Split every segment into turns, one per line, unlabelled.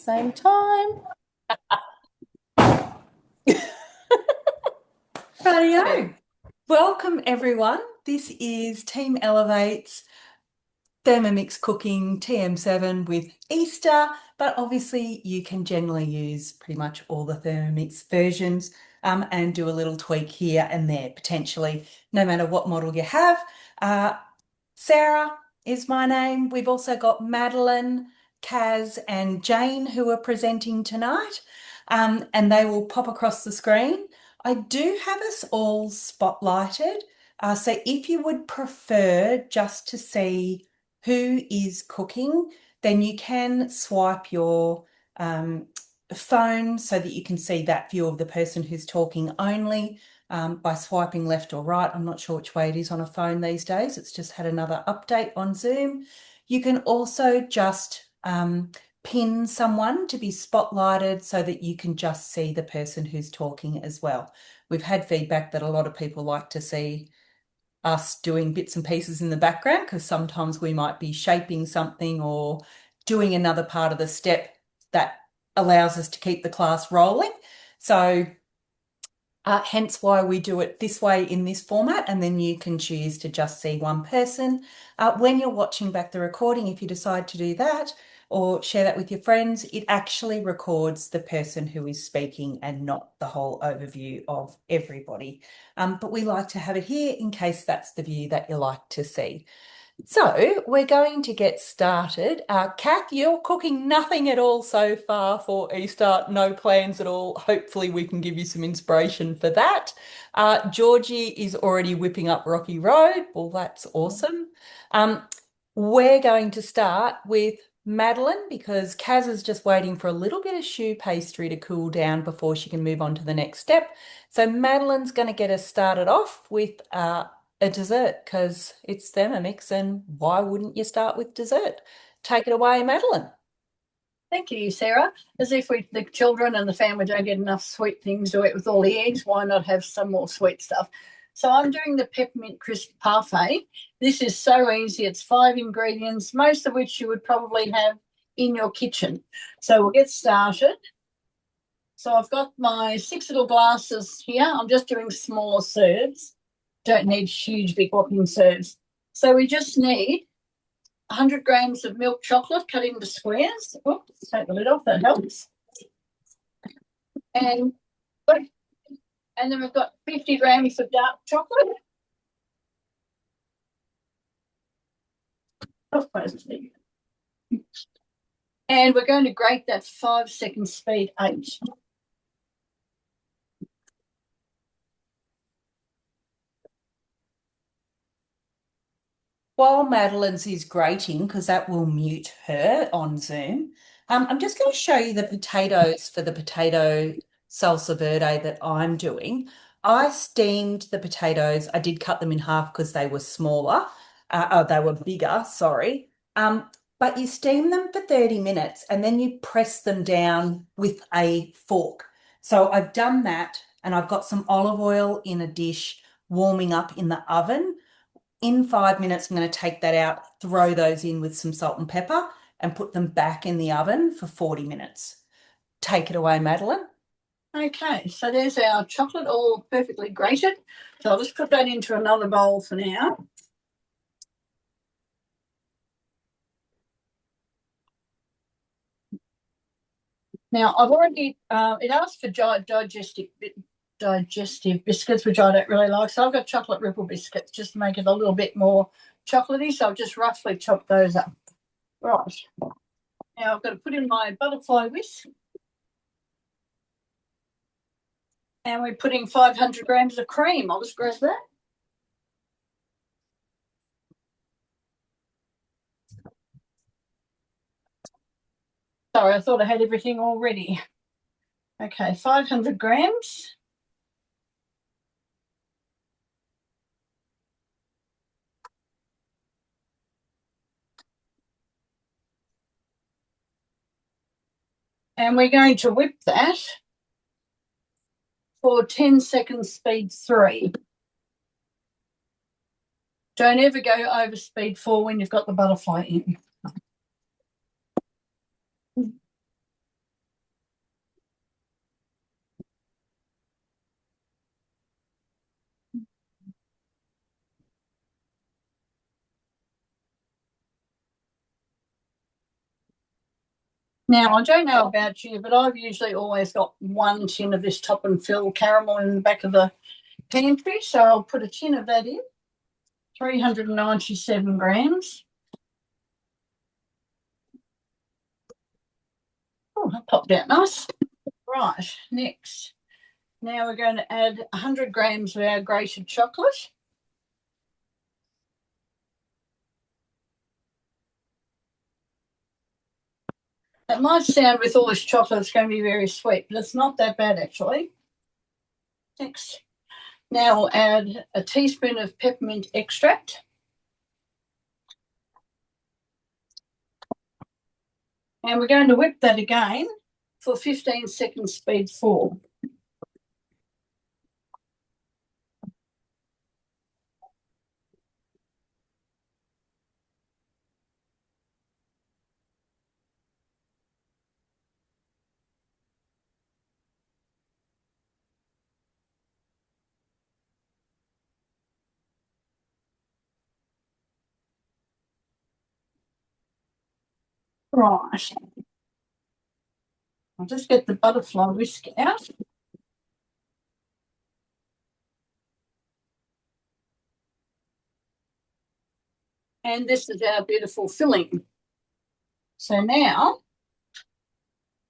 same time.
Rightio. Welcome everyone. This is Team Elevate's Thermomix cooking TM7 with Easter, but obviously you can generally use pretty much all the Thermomix versions and do a little tweak here and there potentially, no matter what model you have. Sarah is my name. We've also got Madeline, Kaz and Jane who are presenting tonight, and they will pop across the screen. I do have us all spotlighted, so if you would prefer just to see who is cooking, then you can swipe your phone so that you can see that view of the person who's talking only by swiping left or right. I'm not sure which way it is on a phone these days. It's just had another update on Zoom. You can also just pin someone to be spotlighted so that you can just see the person who's talking as well. We've had feedback that a lot of people like to see us doing bits and pieces in the background because sometimes we might be shaping something or doing another part of the step that allows us to keep the class rolling. So hence why we do it this way in this format, and then you can choose to just see one person. When you're watching back the recording, if you decide to do that or share that with your friends, it actually records the person who is speaking and not the whole overview of everybody. But we like to have it here in case that's the view that you like to see. So we're going to get started. Kath, you're cooking nothing at all so far for Easter, no plans at all. Hopefully we can give you some inspiration for that. Georgie is already whipping up Rocky Road. Well, that's awesome. We're going to start with Madeline because Kaz is just waiting for a little bit of choux pastry to cool down before she can move on to the next step. So Madeline's going to get us started off with a dessert because it's Thermomix, and why wouldn't you start with dessert? Take it away, Madeline.
Thank you, Sarah. As if the children and the family don't get enough sweet things to eat with all the eggs, why not have some more sweet stuff? So I'm doing the peppermint crisp parfait. This is so easy. It's 5 ingredients, most of which you would probably have in your kitchen. So we'll get started. So I've got my 6 little glasses here. I'm just doing small serves. Don't need huge, big whopping serves. So we just need 100 grams of milk chocolate cut into squares. Oops, take the lid off, that helps. And then we've got 50 grams of dark chocolate. And we're going to grate that 5-second speed 8.
While Madeline's is grating, because that will mute her on Zoom, I'm just going to show you the potatoes for the potato salsa verde that I'm doing. I steamed the potatoes. I did cut them in half because they were smaller. They were bigger, sorry. But you steam them for 30 minutes and then you press them down with a fork. So I've done that, and I've got some olive oil in a dish warming up in the oven. In 5 minutes, I'm going to take that out, throw those in with some salt and pepper, and put them back in the oven for 40 minutes. Take it away, Madeline.
Okay, so there's our chocolate all perfectly grated. So I'll just put that into another bowl for now. Now, I've already, it asks for digestive biscuits, which I don't really like. So I've got chocolate ripple biscuits just to make it a little bit more chocolatey. So I've just roughly chopped those up. Right. Now I've got to put in my butterfly whisk. And we're putting 500 grams of cream. I'll just grab that. Sorry, I thought I had everything all ready. Okay, 500 grams. And we're going to whip that for 10 seconds speed 3. Don't ever go over speed 4 when you've got the butterfly in. Now, I don't know about you, but I've usually always got one tin of this top and fill caramel in the back of the pantry. So I'll put a tin of that in, 397 grams. Oh, that popped out nice. Right, next. Now we're going to add 100 grams of our grated chocolate. It might sound with all this chocolate it's going to be very sweet, but it's not that bad actually. Next. Now we'll add a teaspoon of peppermint extract. And we're going to whip that again for 15 seconds speed 4. Right. I'll just get the butterfly whisk out. And this is our beautiful filling. So now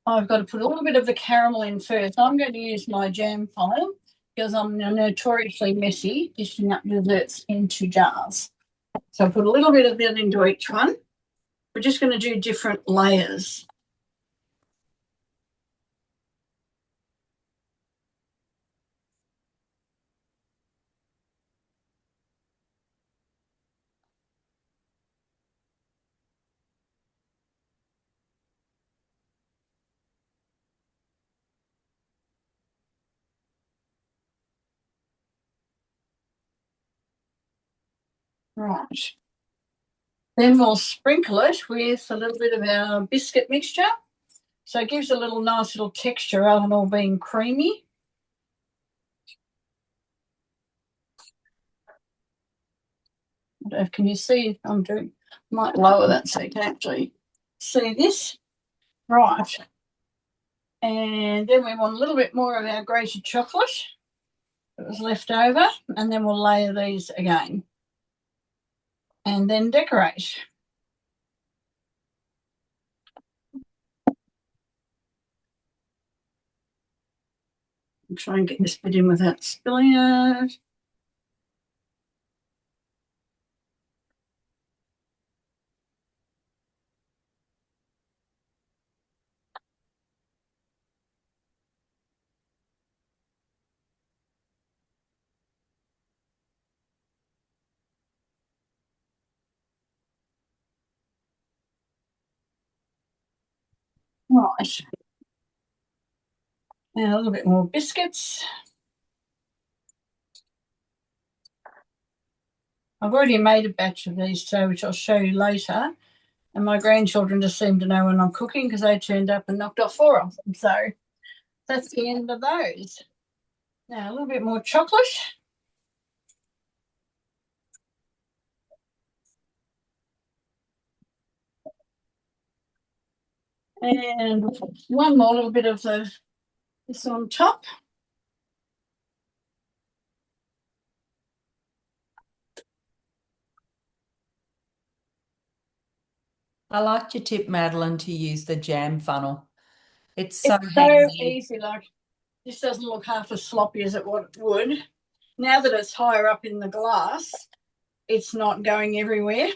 I've got to put a little bit of the caramel in first. I'm going to use my jam file because I'm notoriously messy dishing up desserts into jars. So I put a little bit of it into each one. We're just going to do different layers. Right. Then we'll sprinkle it with a little bit of our biscuit mixture. So it gives a little nice little texture rather than all being creamy. Can you see? Might lower that so you can actually see this. Right. And then we want a little bit more of our grated chocolate that was left over. And then we'll layer these again. And then decorate. I'll try and get this bit in without spilling it. Right. And a little bit more biscuits. I've already made a batch of these, so which I'll show you later. And my grandchildren just seem to know when I'm cooking because they turned up and knocked off 4 of them. So that's the end of those. Now a little bit more chocolate. And one more little bit of this on top.
I liked your tip, Madeline, to use the jam funnel. It's so
It's so
handy.
easy. Like this doesn't look half as sloppy as it would. Now that it's higher up in the glass, it's not going everywhere.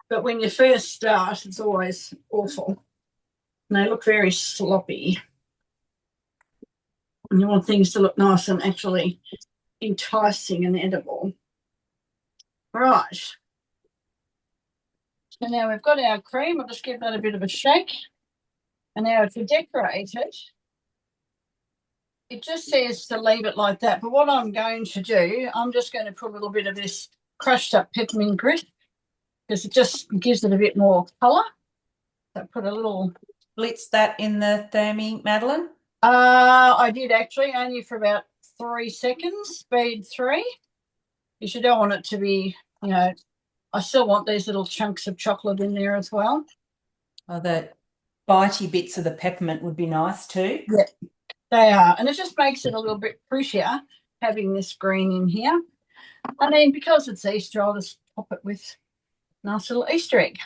But when you first start, it's always awful. And they look very sloppy. And you want things to look nice and actually enticing and edible. Right. So now we've got our cream. I'll just give that a bit of a shake. And now to decorate it, it just says to leave it like that. But what I'm going to do, I'm just going to put a little bit of this crushed up peppermint grit because it just gives it a bit more colour. So put a little...
Blitz that in the thermi, Madeline?
I did actually, only for about 3 seconds, speed 3. Because you don't want it to be, I still want these little chunks of chocolate in there as well.
Oh, that bitey bits of the peppermint would be nice too.
Yeah, they are. And it just makes it a little bit prettier having this green in here. And then because it's Easter, I'll just top it with a nice little Easter egg.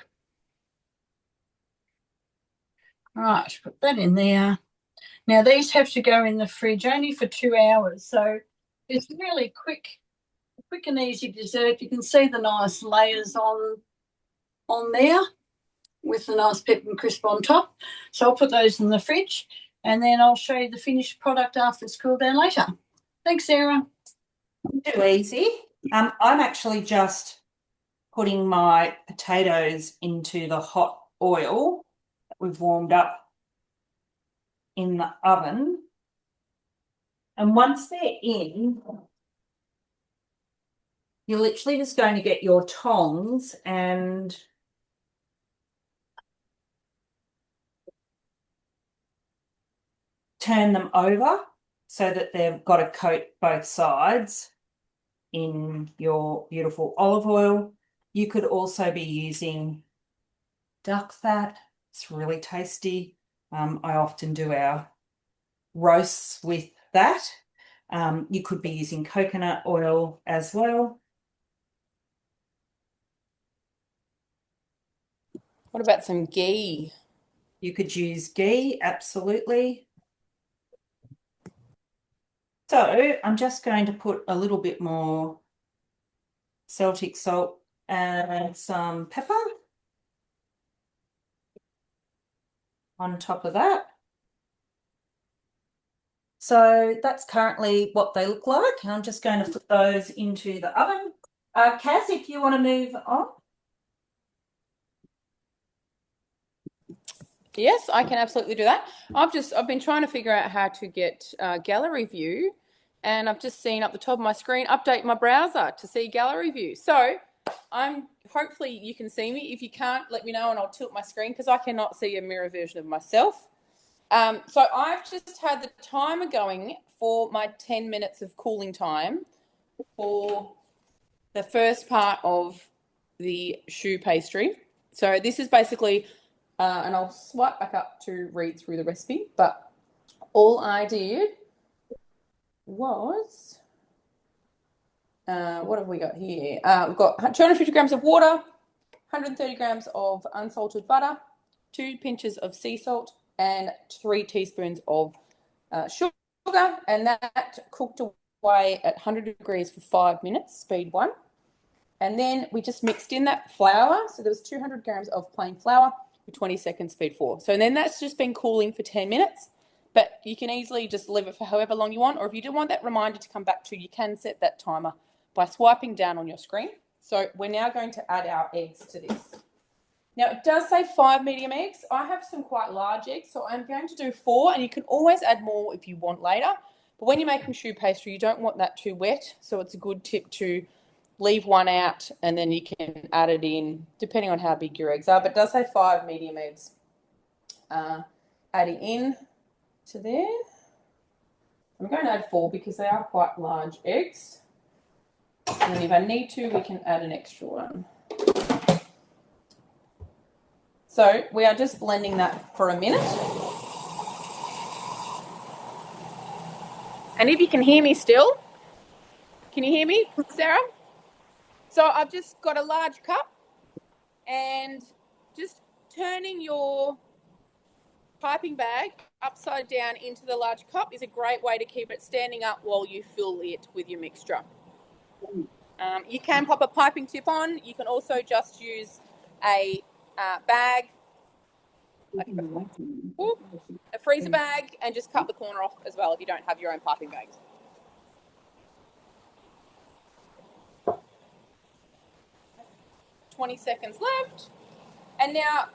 Right, put that in there. Now these have to go in the fridge only for 2 hours. So it's really quick and easy dessert. You can see the nice layers on there with the nice peppermint crisp on top. So I'll put those in the fridge and then I'll show you the finished product after it's cooled down later. Thanks, Sarah.
Too easy. I'm actually just putting my potatoes into the hot oil that we've warmed up in the oven. And once they're in, you're literally just going to get your tongs and turn them over so that they've got to coat both sides in your beautiful olive oil. You could also be using duck fat. It's really tasty. I often do our roasts with that. You could be using coconut oil as well.
What about some ghee?
You could use ghee, absolutely. So I'm just going to put a little bit more Celtic salt and some pepper on top of that. So that's currently what they look like. I'm just going to put those into the oven. Kaz, if you want to move on.
Yes, I can absolutely do that. I've been trying to figure out how to get gallery view, and I've just seen up the top of my screen, update my browser to see gallery view. So hopefully you can see me. If you can't, let me know and I'll tilt my screen because I cannot see a mirror version of myself. So I've just had the timer going for my 10 minutes of cooling time for the first part of the choux pastry. So this is basically, and I'll swipe back up to read through the recipe, but all I did was, what have we got here? We've got 250 grams of water, 130 grams of unsalted butter, 2 pinches of sea salt, and 3 teaspoons of sugar, and that cooked away at 100 degrees for 5 minutes, speed 1. And then we just mixed in that flour. So there was 200 grams of plain flour for 20 seconds, speed 4. So then that's just been cooling for 10 minutes. But you can easily just leave it for however long you want. Or if you do want that reminder to come back to, you can set that timer by swiping down on your screen. So we're now going to add our eggs to this. Now, it does say 5 medium eggs. I have some quite large eggs, so I'm going to do 4, and you can always add more if you want later. But when you're making choux pastry, you don't want that too wet, so it's a good tip to leave one out, and then you can add it in, depending on how big your eggs are. But it does say 5 medium eggs. Adding in to there. I'm going to add 4 because they are quite large eggs. And then if I need to, we can add an extra one. So we are just blending that for a minute. And if you can hear me still, can you hear me, Sarah? So I've just got a large cup, and just turning your piping bag upside down into the large cup is a great way to keep it standing up while you fill it with your mixture. You can pop a piping tip on. You can also just use a bag, like a freezer bag, and just cut the corner off as well if you don't have your own piping bags. $20 seconds left. And now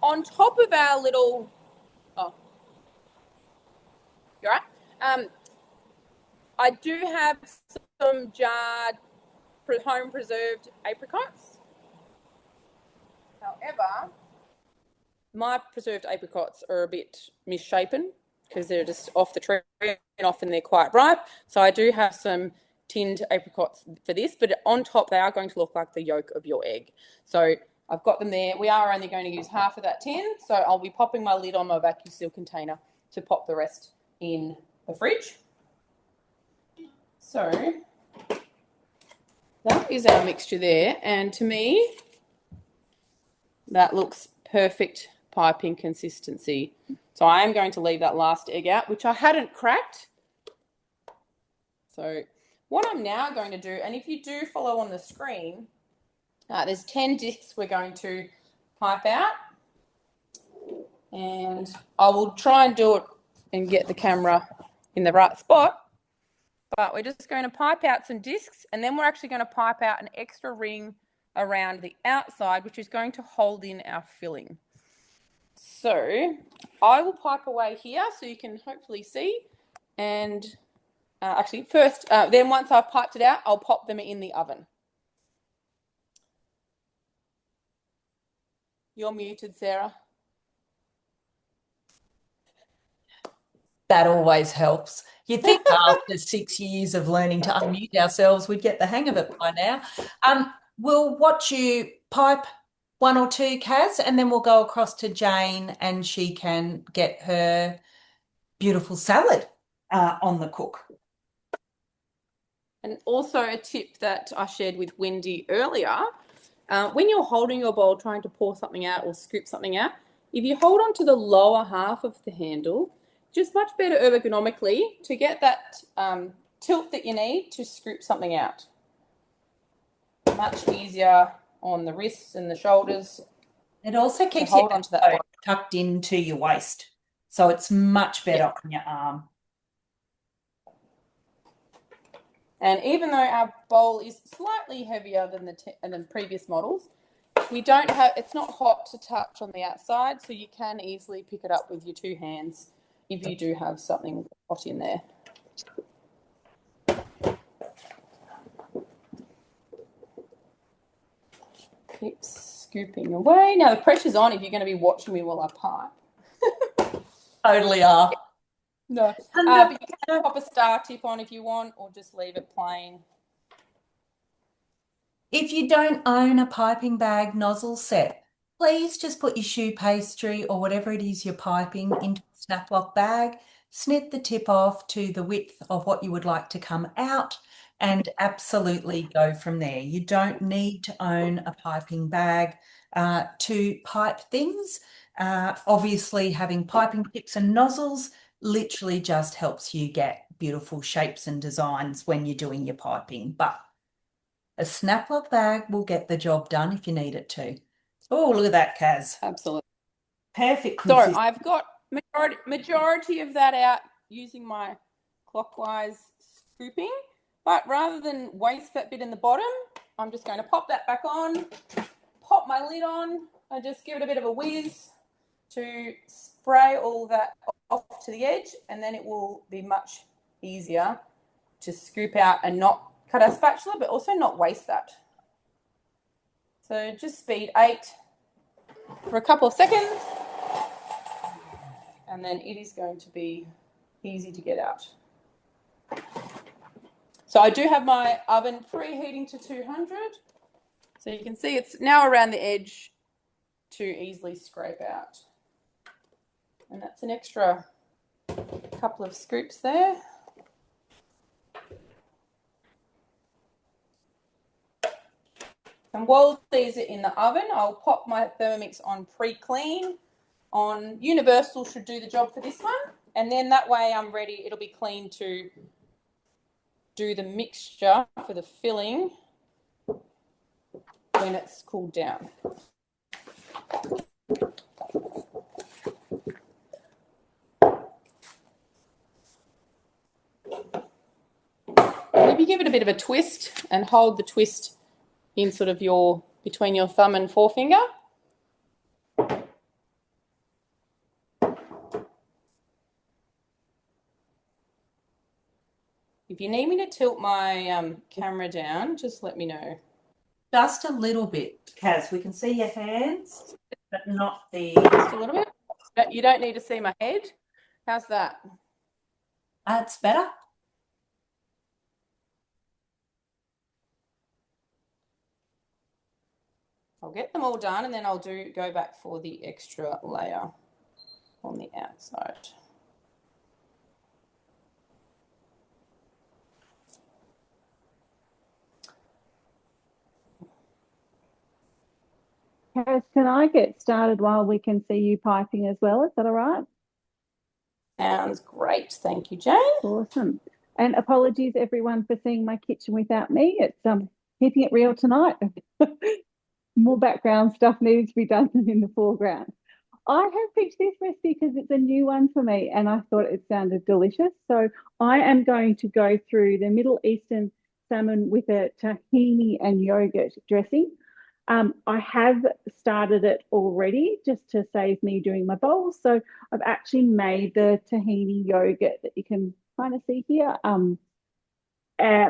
on top of our little, you're right. I do have some jarred home preserved apricots. However, my preserved apricots are a bit misshapen because they're just off the tree and often they're quite ripe. So I do have some tinned apricots for this, but on top they are going to look like the yolk of your egg. So I've got them there. We are only going to use half of that tin, so I'll be popping my lid on my vacuum seal container to pop the rest in the fridge. So that is our mixture there, and to me, that looks perfect piping consistency. So I am going to leave that last egg out, which I hadn't cracked. So what I'm now going to do, and if you do follow on the screen, there's 10 discs we're going to pipe out, and I will try and do it and get the camera in the right spot, but we're just going to pipe out some discs, and then we're actually going to pipe out an extra ring around the outside, which is going to hold in our filling. So I will pipe away here so you can hopefully see, and actually first, then once I've piped it out, I'll pop them in the oven. You're muted, Sarah.
That always helps. You'd think after 6 years of learning to unmute ourselves, we'd get the hang of it by now. We'll watch you pipe one or two, Kaz, and then we'll go across to Jane and she can get her beautiful salad on the cook.
And also a tip that I shared with Wendy earlier, when you're holding your bowl trying to pour something out or scoop something out, if you hold on to the lower half of the handle, just much better ergonomically to get that tilt that you need to scoop something out. Much easier on the wrists and the shoulders.
It also keeps your elbow tucked into your waist, so it's much better on your arm.
And even though our bowl is slightly heavier than the previous models, we don't have, it's not hot to touch on the outside, so you can easily pick it up with your two hands if you do have something hot in there. Keep scooping away. Now the pressure's on if you're going to be watching me while I pipe.
Totally are.
No, but you can pop a star tip on if you want, or just leave it plain.
If you don't own a piping bag nozzle set, please just put your choux pastry or whatever it is you're piping into a snap lock bag, snip the tip off to the width of what you would like to come out, and absolutely go from there. You don't need to own a piping bag to pipe things. Obviously, having piping tips and nozzles literally just helps you get beautiful shapes and designs when you're doing your piping. But a snap lock bag will get the job done if you need it to. Oh, look at that, Kaz.
Absolutely.
Perfect.
So I've got majority of that out using my clockwise scooping, but rather than waste that bit in the bottom, I'm just going to pop that back on, pop my lid on, and just give it a bit of a whiz to spray all that off to the edge, and then it will be much easier to scoop out and not cut our spatula, but also not waste that. So just speed 8 for a couple of seconds, and then it is going to be easy to get out. So I do have my oven preheating to 200. So you can see it's now around the edge to easily scrape out. And that's an extra couple of scoops there. And while these are in the oven, I'll pop my Thermomix on pre-clean. On universal should do the job for this one. And then that way I'm ready, it'll be clean to do the mixture for the filling when it's cooled down. Maybe give it a bit of a twist and hold the twist in sort of between your thumb and forefinger. If you need me to tilt my camera down, just let me know.
Just a little bit, Kaz. We can see your hands, but not the...
Just a little bit. You don't need to see my head. How's that?
That's better.
I'll get them all done and then I'll go back for the extra layer on the outside.
Caris, can I get started while we can see you piping as well? Is that all right?
Sounds great. Thank you, Jane.
Awesome. And apologies, everyone, for seeing my kitchen without me. It's keeping it real tonight. More background stuff needs to be done than in the foreground. I have picked this recipe because it's a new one for me and I thought it sounded delicious. So I am going to go through the Middle Eastern salmon with a tahini and yogurt dressing. I have started it already just to save me doing my bowls. So I've actually made the tahini yogurt that you can kind of see here,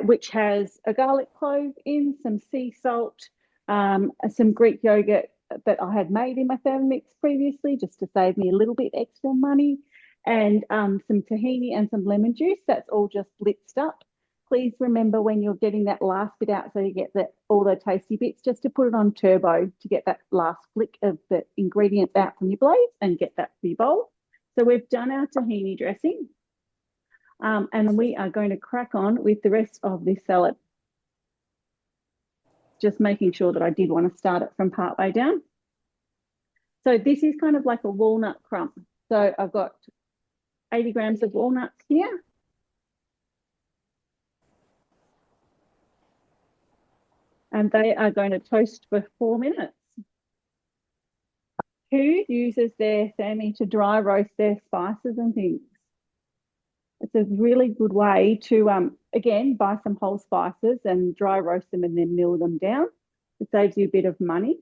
which has a garlic clove in, some sea salt, some Greek yogurt that I had made in my Thermomix previously just to save me a little bit extra money, and some tahini and some lemon juice. That's all just blitzed up. Please remember when you're getting that last bit out so you get all the tasty bits, just to put it on turbo to get that last flick of the ingredients out from your blades and get that for your bowl. So we've done our tahini dressing and we are going to crack on with the rest of this salad. Just making sure that I did want to start it from part way down. So this is kind of like a walnut crumb. So I've got 80 grams of walnuts here. And they are going to toast for 4 minutes. Who uses their Sammy to dry roast their spices and things? It's a really good way to, again, buy some whole spices and dry roast them and then mill them down. It saves you a bit of money.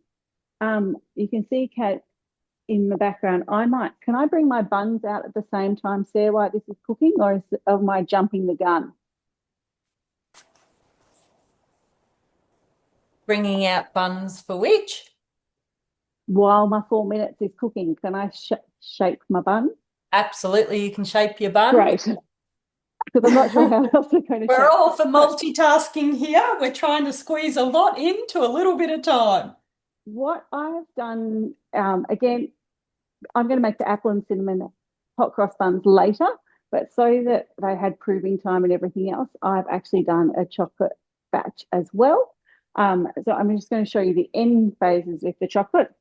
You can see Kat in the background. Can I bring my buns out at the same time, Sarah, while this is cooking, or am I jumping the gun?
Bringing out buns for which?
While my 4 minutes is cooking, can I shape my bun?
Absolutely, you can shape your bun.
Great. Because I'm not sure how else we're going to
We're
shape.
all for multitasking here. We're trying to squeeze a lot into a little bit of time.
What I've done, again, I'm going to make the apple and cinnamon hot cross buns later, but so that they had proving time and everything else, I've actually done a chocolate batch as well. So I'm just going to show you the end phases with the chocolate.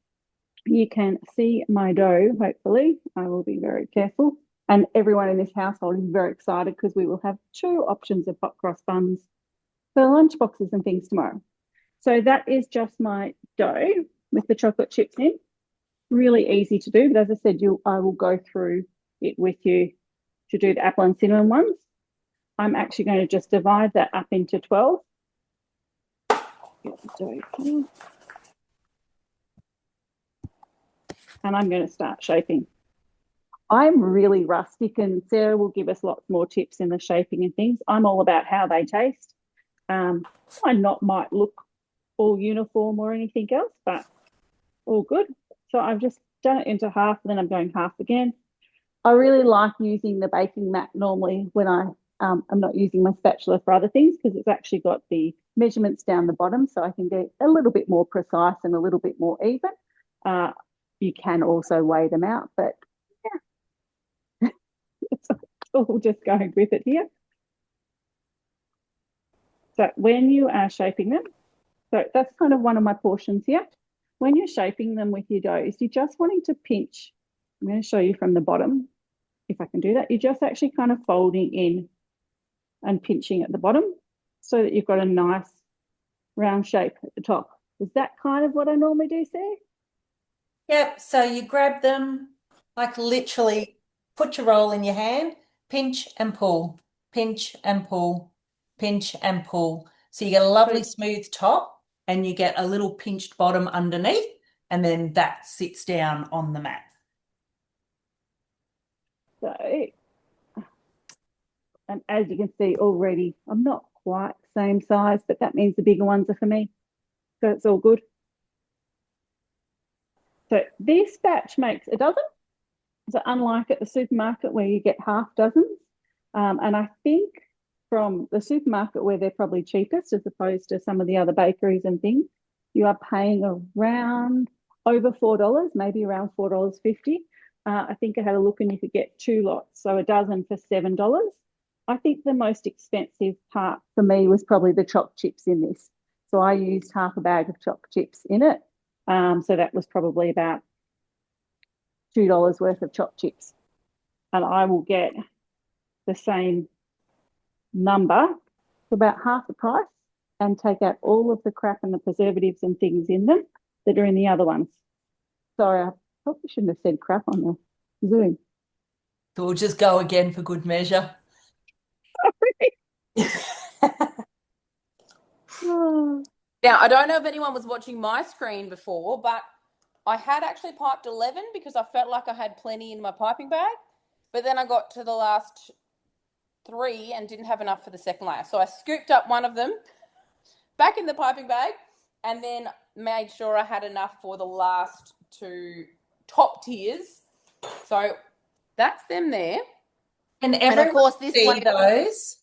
You can see my dough, hopefully. I will be very careful. And everyone in this household is very excited because we will have 2 options of hot cross buns for lunch boxes and things tomorrow. So that is just my dough with the chocolate chips in. Really easy to do, but as I said, I will go through it with you to do the apple and cinnamon ones. I'm actually going to just divide that up into 12. Get the dough here. And I'm going to start shaping. I'm really rustic, and Sarah will give us lots more tips in the shaping and things. I'm all about how they taste. Mine might look all uniform or anything else, but all good. So I've just done it into half, and then I'm going half again. I really like using the baking mat normally when I'm not using my spatula for other things, because it's actually got the measurements down the bottom, so I can get a little bit more precise and a little bit more even. You can also weigh them out, but yeah, it's all just going with it here. So when you are shaping them, so that's kind of one of my portions here. When you're shaping them with your dough, you're just wanting to pinch. I'm going to show you from the bottom, if I can do that. You're just actually kind of folding in and pinching at the bottom so that you've got a nice round shape at the top. Is that kind of what I normally do, Sarah?
Yep, so you grab them, like literally put your roll in your hand, pinch and pull, pinch and pull, pinch and pull. So you get a lovely smooth top and you get a little pinched bottom underneath, and then that sits down on the mat.
So, and as you can see already, I'm not quite the same size, but that means the bigger ones are for me. So it's all good. So this batch makes a dozen. So unlike at the supermarket where you get half dozens, and I think from the supermarket where they're probably cheapest as opposed to some of the other bakeries and things, you are paying around over $4, maybe around $4.50. I think I had a look and you could get 2 lots, so a dozen for $7. I think the most expensive part for me was probably the chopped chips in this. So I used half a bag of chopped chips in it. So that was probably about $2 worth of chopped chips. And I will get the same number for about half the price and take out all of the crap and the preservatives and things in them that are in the other ones. Sorry, I probably shouldn't have said crap on the Zoom.
So we'll just go again for good measure.
Now, I don't know if anyone was watching my screen before, but I had actually piped 11 because I felt like I had plenty in my piping bag. But then I got to the last 3 and didn't have enough for the second layer. So I scooped up one of them back in the piping bag and then made sure I had enough for the last 2 top tiers. So that's them there.
And
of course, this
see
one
those.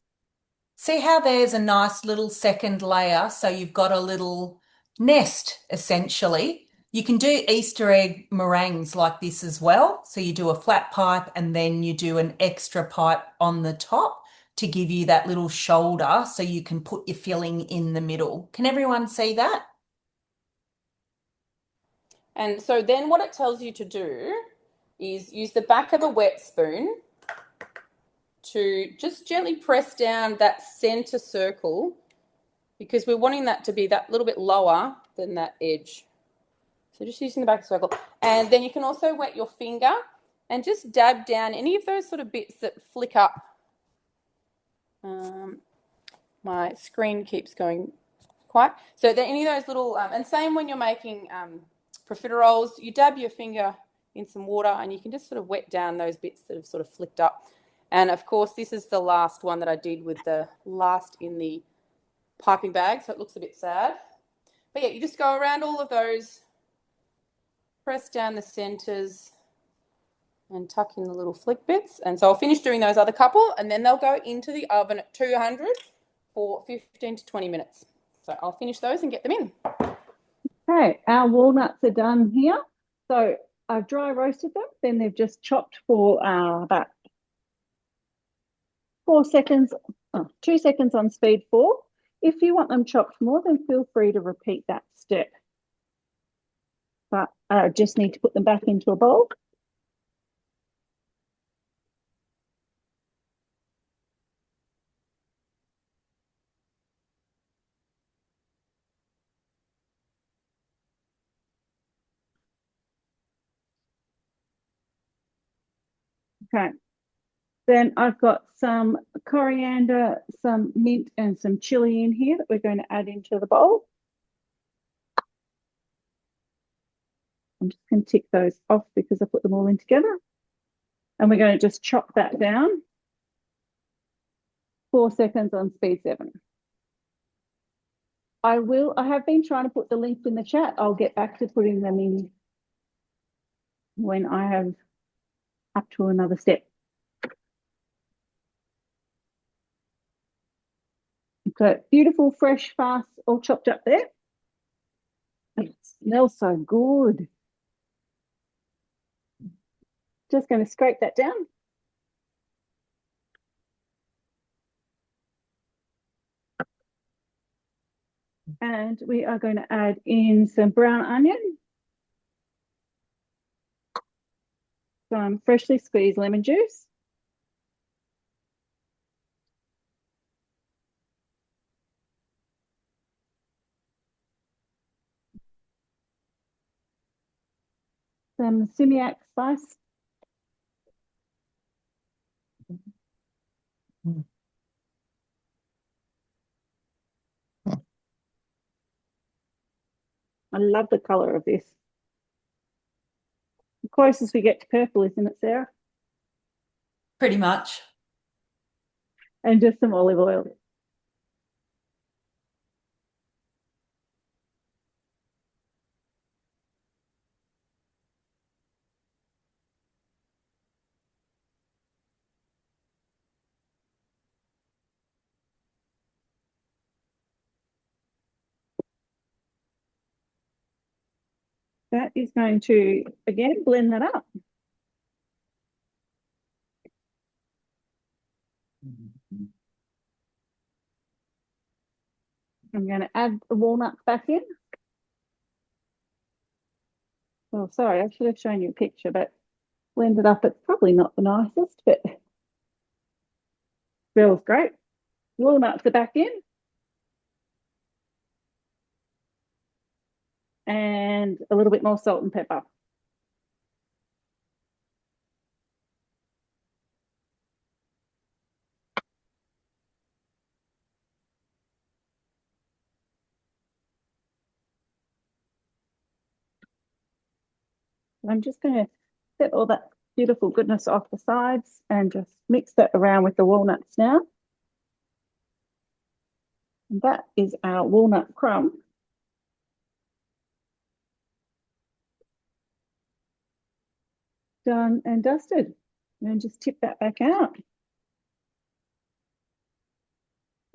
See how there's a nice little second layer, so you've got a little nest essentially. You can do Easter egg meringues like this as well. So you do a flat pipe and then you do an extra pipe on the top to give you that little shoulder so you can put your filling in the middle. Can everyone see that?
And so then what it tells you to do is use the back of a wet spoon to just gently press down that center circle because we're wanting that to be that little bit lower than that edge. So just using the back of the circle. And then you can also wet your finger and just dab down any of those sort of bits that flick up. My screen keeps going quiet. So then any of those little, and same when you're making profiteroles, you dab your finger in some water and you can just sort of wet down those bits that have sort of flicked up. And of course, this is the last one that I did with the last in the piping bag, so it looks a bit sad. But yeah, you just go around all of those, press down the centers and tuck in the little flick bits. And so I'll finish doing those other couple and then they'll go into the oven at 200 for 15 to 20 minutes. So I'll finish those and get them in.
Okay, our walnuts are done here. So I've dry roasted them, then they've just chopped for about 4 seconds, 2 seconds on speed 4. If you want them chopped more, then feel free to repeat that step. But I just need to put them back into a bowl. Okay. Then I've got some coriander, some mint and some chili in here that we're going to add into the bowl. I'm just going to tick those off because I put them all in together. And we're going to just chop that down. 4 seconds on speed 7. I have been trying to put the links in the chat. I'll get back to putting them in when I have up to another step. So beautiful, fresh, fast, all chopped up there. It smells so good. Just going to scrape that down. And we are going to add in some brown onion, some freshly squeezed lemon juice, some sumac spice, I love the colour of this. The closest we get to purple, isn't it, Sarah?
Pretty much.
And just some olive oil. that is going to, again, blend that up. I'm going to add the walnuts back in. Oh, sorry, I should have shown you a picture, but blend it up. It's probably not the nicest, but smells great. Walnuts are back in. And a little bit more salt and pepper. I'm just going to set all that beautiful goodness off the sides and just mix that around with the walnuts now. And that is our walnut crumb. Done and dusted. And then just tip that back out.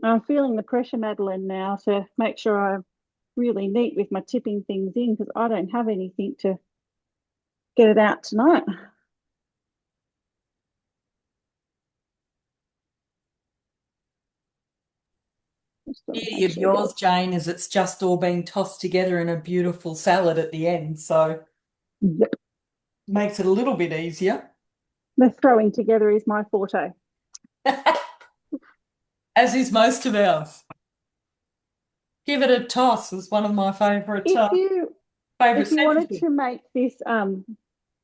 I'm feeling the pressure, Madeline, now to make sure I'm really neat with my tipping things in because I don't have anything to get it out tonight.
Beauty of yours, Jane, is it's just all being tossed together in a beautiful salad at the end, so
yep.
Makes it a little bit easier.
The throwing together is my forte.
As is most of ours. Give it a toss was one of my favourite
If you wanted to make this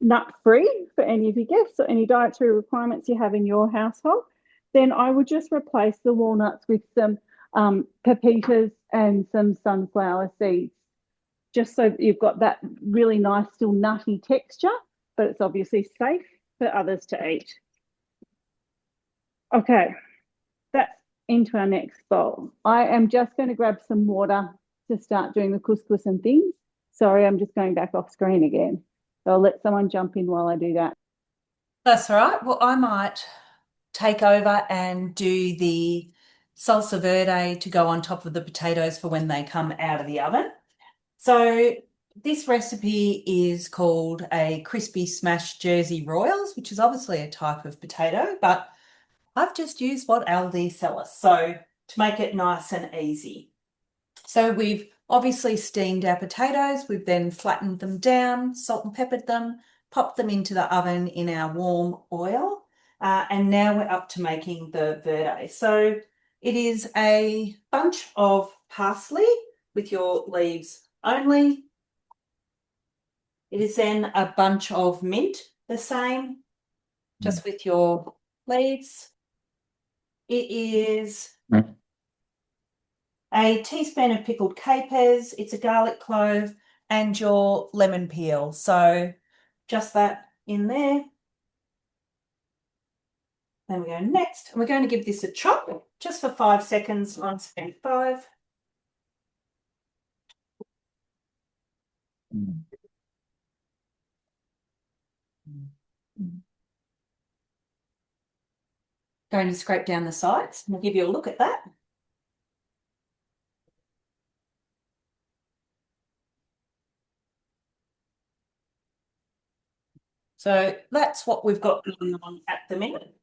nut-free for any of your guests or any dietary requirements you have in your household, then I would just replace the walnuts with some pepitas and some sunflower seeds, just so that you've got that really nice, still nutty texture, but it's obviously safe for others to eat. Okay, that's into our next bowl. I am just going to grab some water to start doing the couscous and things. Sorry, I'm just going back off screen again. So I'll let someone jump in while I do that.
That's all right. Well, I might take over and do the salsa verde to go on top of the potatoes for when they come out of the oven. So this recipe is called a crispy smashed Jersey Royals, which is obviously a type of potato, but I've just used what Aldi sell us, so to make it nice and easy. So we've obviously steamed our potatoes, we've then flattened them down, salt and peppered them, popped them into the oven in our warm oil, and now we're up to making the verde. So it is a bunch of parsley with your leaves only. It is then a bunch of mint, the same, just with your leaves. It is a teaspoon of pickled capers, it's a garlic clove, and your lemon peel. So just that in there. Then we go next, and we're going to give this a chop just for 5 seconds on speed 5. Going to scrape down the sides, and I'll give you a look at that. So that's what we've got going on at the minute.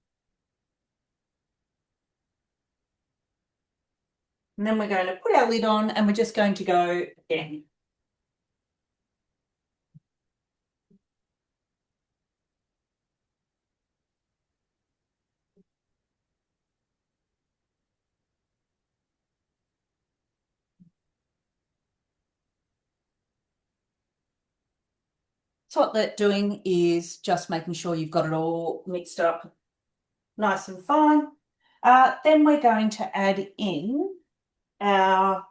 And then we're going to put our lid on and we're just going to go again. So what they're doing is just making sure you've got it all mixed up nice and fine. Then we're going to add in our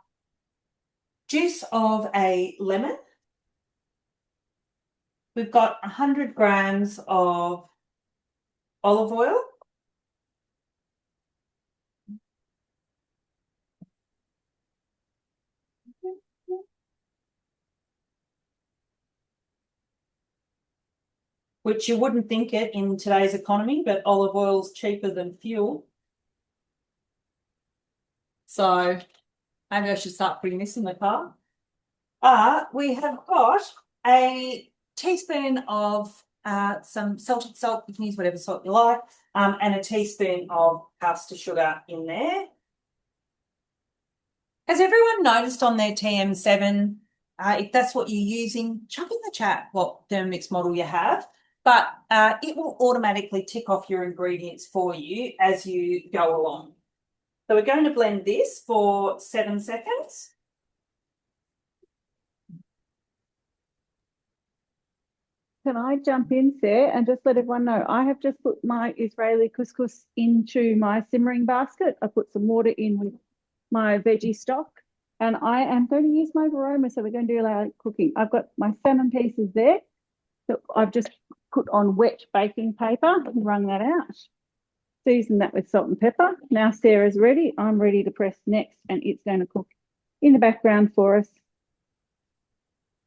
juice of a lemon. We've got 100 grams of olive oil. Which you wouldn't think it in today's economy, but olive oil's cheaper than fuel. So maybe I should start putting this in the car. We have got a teaspoon of some salted salt, you can use whatever salt you like, and a teaspoon of caster sugar in there. Has everyone noticed on their TM7, if that's what you're using, chuck in the chat what Thermomix model you have, but it will automatically tick off your ingredients for you as you go along. So we're going to blend this for 7 seconds.
Can I jump in, Sarah, and just let everyone know, I have just put my Israeli couscous into my simmering basket. I put some water in with my veggie stock, and I am going to use my aroma, so we're going to do our cooking. I've got my salmon pieces there that I've just put on wet baking paper and wrung that out. Season that with salt and pepper. Now Sarah's ready. I'm ready to press next, and it's going to cook in the background for us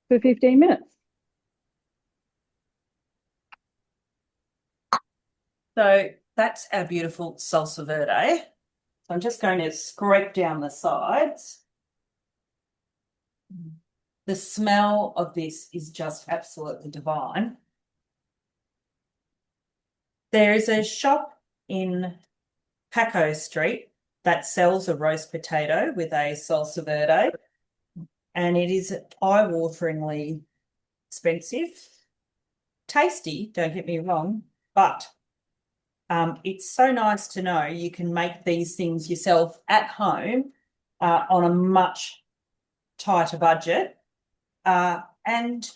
for 15 minutes.
So that's our beautiful salsa verde. So I'm just going to scrape down the sides. The smell of this is just absolutely divine. There is a shop in Paco Street that sells a roast potato with a salsa verde, and it is eye-wateringly expensive. Tasty, don't get me wrong, but it's so nice to know you can make these things yourself at home on a much tighter budget and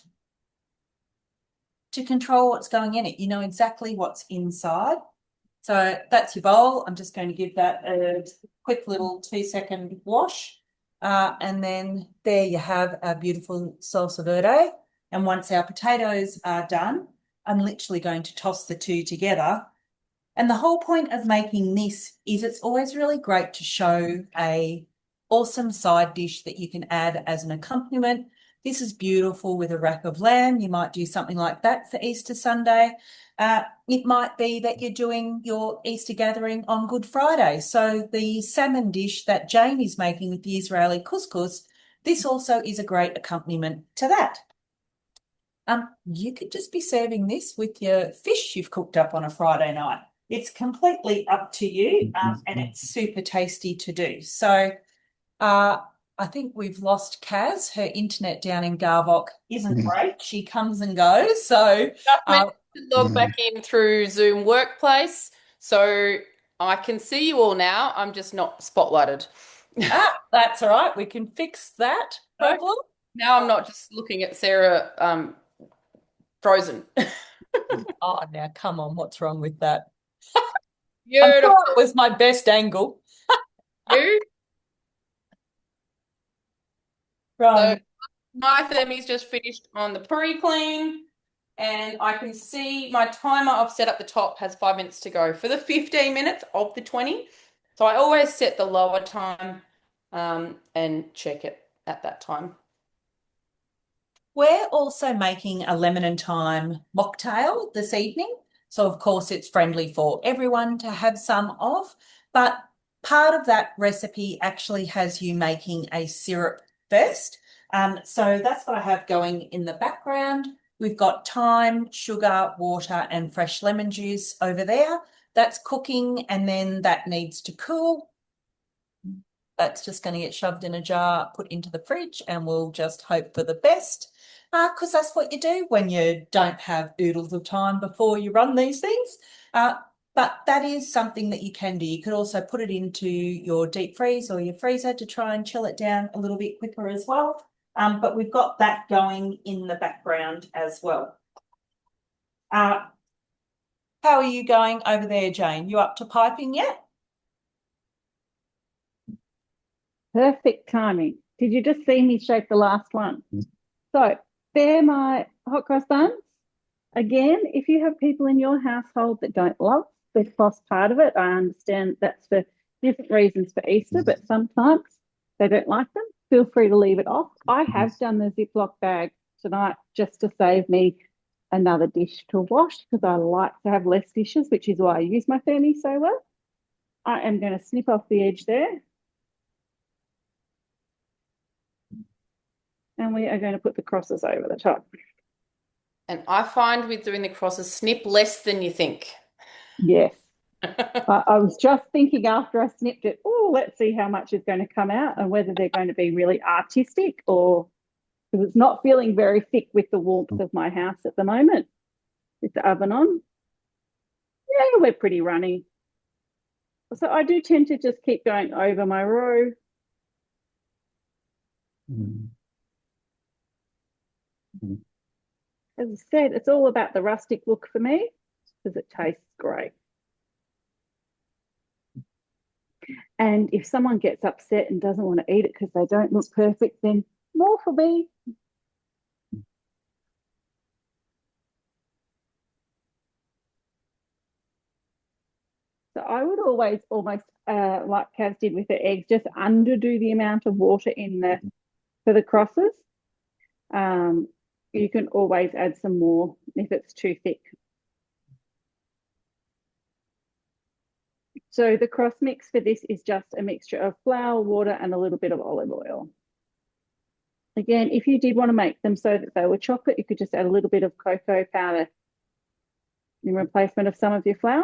to control what's going in it. You know exactly what's inside. So that's your bowl. I'm just going to give that a quick little 2-second wash. And then there you have our beautiful salsa verde. And once our potatoes are done, I'm literally going to toss the two together. And the whole point of making this is it's always really great to show a awesome side dish that you can add as an accompaniment. This is beautiful with a rack of lamb. You might do something like that for Easter Sunday. It might be that you're doing your Easter gathering on Good Friday. So the salmon dish that Jane is making with the Israeli couscous, this also is a great accompaniment to that. You could just be serving this with your fish you've cooked up on a Friday night. It's completely up to you, and it's super tasty to do. So I think we've lost Kaz. Her internet down in Garvok isn't great. She comes and goes. So
log back in through Zoom Workplace, so I can see you all now. I'm just not spotlighted.
That's all right. We can fix that problem.
Now I'm not just looking at Sarah frozen.
Oh, now come on. What's wrong with that?
Beautiful.
It was my best angle.
You?
Right.
So my thermy's just finished on the pre-clean, and I can see my timer I've set up the top has 5 minutes to go for the 15 minutes of the 20. So I always set the lower time and check it at that time.
We're also making a lemon and thyme mocktail this evening. So, of course, it's friendly for everyone to have some of, but part of that recipe actually has you making a syrup first. So that's what I have going in the background. We've got thyme, sugar, water, and fresh lemon juice over there. That's cooking, and then that needs to cool. That's just going to get shoved in a jar, put into the fridge, and we'll just hope for the best. Because that's what you do when you don't have oodles of time before you run these things. But that is something that you can do. You could also put it into your deep freeze or your freezer to try and chill it down a little bit quicker as well. But we've got that going in the background as well. How are you going over there, Jane? You up to piping yet?
Perfect timing. Did you just see me shape the last one? So they're my hot cross buns. Again, if you have people in your household that don't love the cross part of it, I understand that's for different reasons for Easter, but sometimes they don't like them. Feel free to leave it off. I have done the Ziploc bag tonight just to save me another dish to wash because I like to have less dishes, which is why I use my thermi so well. I am going to snip off the edge there. And we are going to put the crosses over the top.
And I find with doing the crosses, snip less than you think.
Yes. I was just thinking after I snipped it, oh, let's see how much is going to come out and whether they're going to be really artistic or because it's not feeling very thick with the warmth of my house at the moment with the oven on. Yeah, we're pretty runny. So I do tend to just keep going over my row. As I said, it's all about the rustic look for me because it tastes great. And if someone gets upset and doesn't want to eat it because they don't look perfect, then more for me. So I would always almost like Kaz did with the eggs, just underdo the amount of water in the for the crosses. You can always add some more if it's too thick. So the cross mix for this is just a mixture of flour, water, and a little bit of olive oil. Again, if you did want to make them so that they were chocolate, you could just add a little bit of cocoa powder in replacement of some of your flour.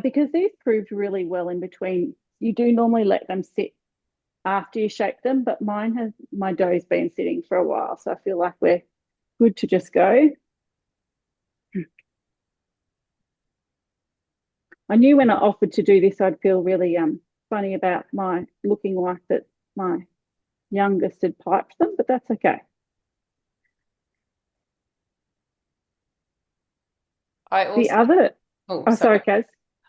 Because these proved really well in between, you do normally let them sit after you shape them, but my dough's been sitting for a while, so I feel like we're good to just go. I knew when I offered to do this, I'd feel really funny about my looking like that my youngest had piped them, but that's okay.
Sorry,
sorry, Kaz.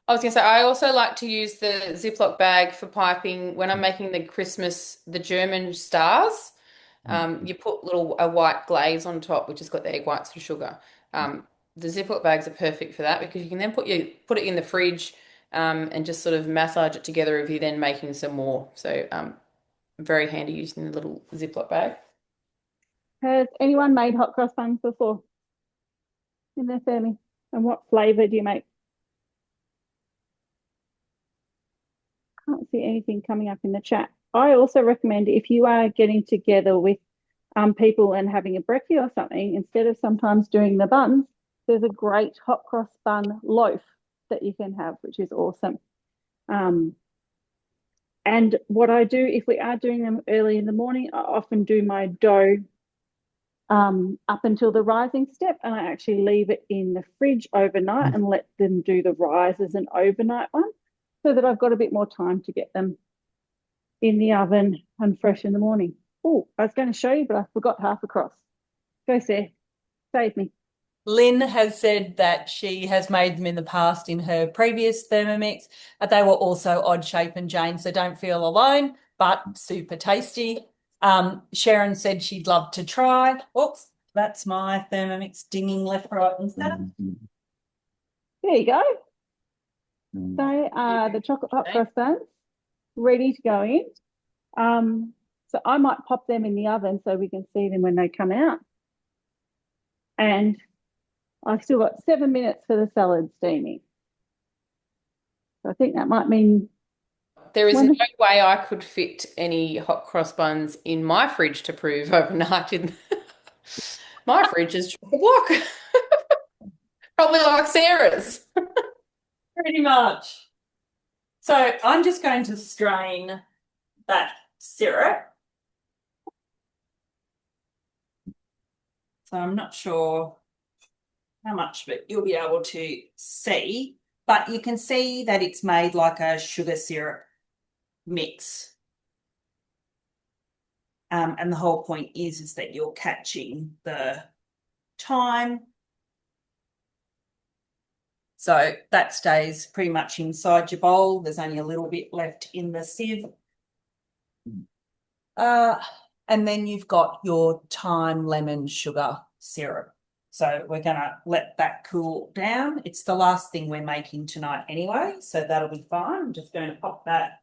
I was going to say, I also like to use the Ziploc bag for piping when I'm making the German stars. You put a white glaze on top, which has got the egg whites and sugar. The Ziploc bags are perfect for that because you can then put it in the fridge and just sort of massage it together if you're then making some more. So very handy using the little Ziploc bag.
Has anyone made hot cross buns before in their family? And what flavour do you make? Can't see anything coming up in the chat. I also recommend if you are getting together with people and having a brekkie or something, instead of sometimes doing the buns, there's a great hot cross bun loaf that you can have, which is awesome. And what I do, if we are doing them early in the morning, I often do my dough up until the rising step, and I actually leave it in the fridge overnight and let them do the rise as an overnight one so that I've got a bit more time to get them in the oven and fresh in the morning. Oh, I was going to show you, but I forgot half across. Go, Sarah. Save me.
Lynn has said that she has made them in the past in her previous Thermomix. They were also odd shape and Jane, so don't feel alone, but super tasty. Sharon said she'd love to try. Oops, that's my Thermomix dinging left, right, and centre.
There you go. They are the chocolate hot cross buns ready to go in. So I might pop them in the oven so we can see them when they come out. And I've still got 7 minutes for the salad steaming. So I think that might mean
there is no way I could fit any hot cross buns in my fridge to prove overnight. My fridge is chock-a-block. Probably like Sarah's.
Pretty much. So I'm just going to strain that syrup. So I'm not sure how much, but you'll be able to see. But you can see that it's made like a sugar syrup mix. And the whole point is that you're catching the time. So that stays pretty much inside your bowl. There's only a little bit left in the sieve. And then you've got your thyme lemon sugar syrup. So we're going to let that cool down. It's the last thing we're making tonight anyway, so that'll be fine. I'm just going to pop that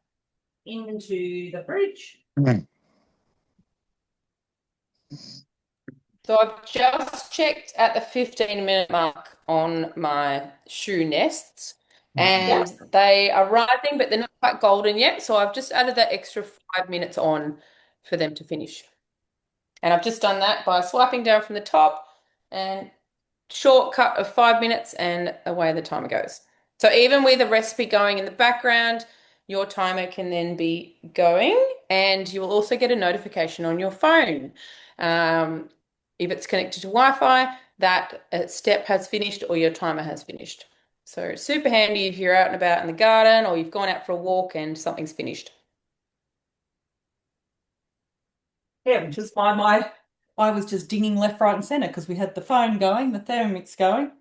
into the fridge.
So I've just checked at the 15-minute mark on my choux nests, and they are rising, but they're not quite golden yet. So I've just added that extra 5 minutes on for them to finish. And I've just done that by swiping down from the top and shortcut of 5 minutes and away the timer goes. So even with a recipe going in the background, your timer can then be going, and you will also get a notification on your phone. If it's connected to Wi-Fi, that step has finished or your timer has finished. So super handy if you're out and about in the garden or you've gone out for a walk and something's finished.
Yeah, which is why I was just dinging left, right, and centre because we had the phone going, the Thermomix going,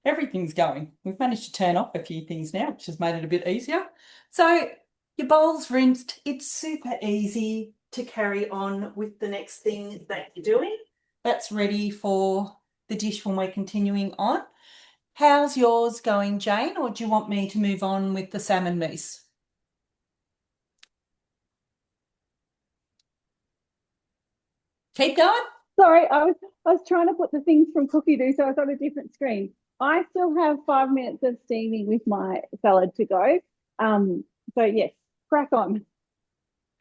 everything's going. We've managed to turn off a few things now, which has made it a bit easier. So your bowl's rinsed. It's super easy to carry on with the next thing that you're doing. That's ready for the dish when we're continuing on. How's yours going, Jane, or do you want me to move on with the salmon mousse? Keep going.
Sorry, I was trying to put the things from Cookie Do, so I was on a different screen. I still have 5 minutes of steaming with my salad to go. So yes, crack on.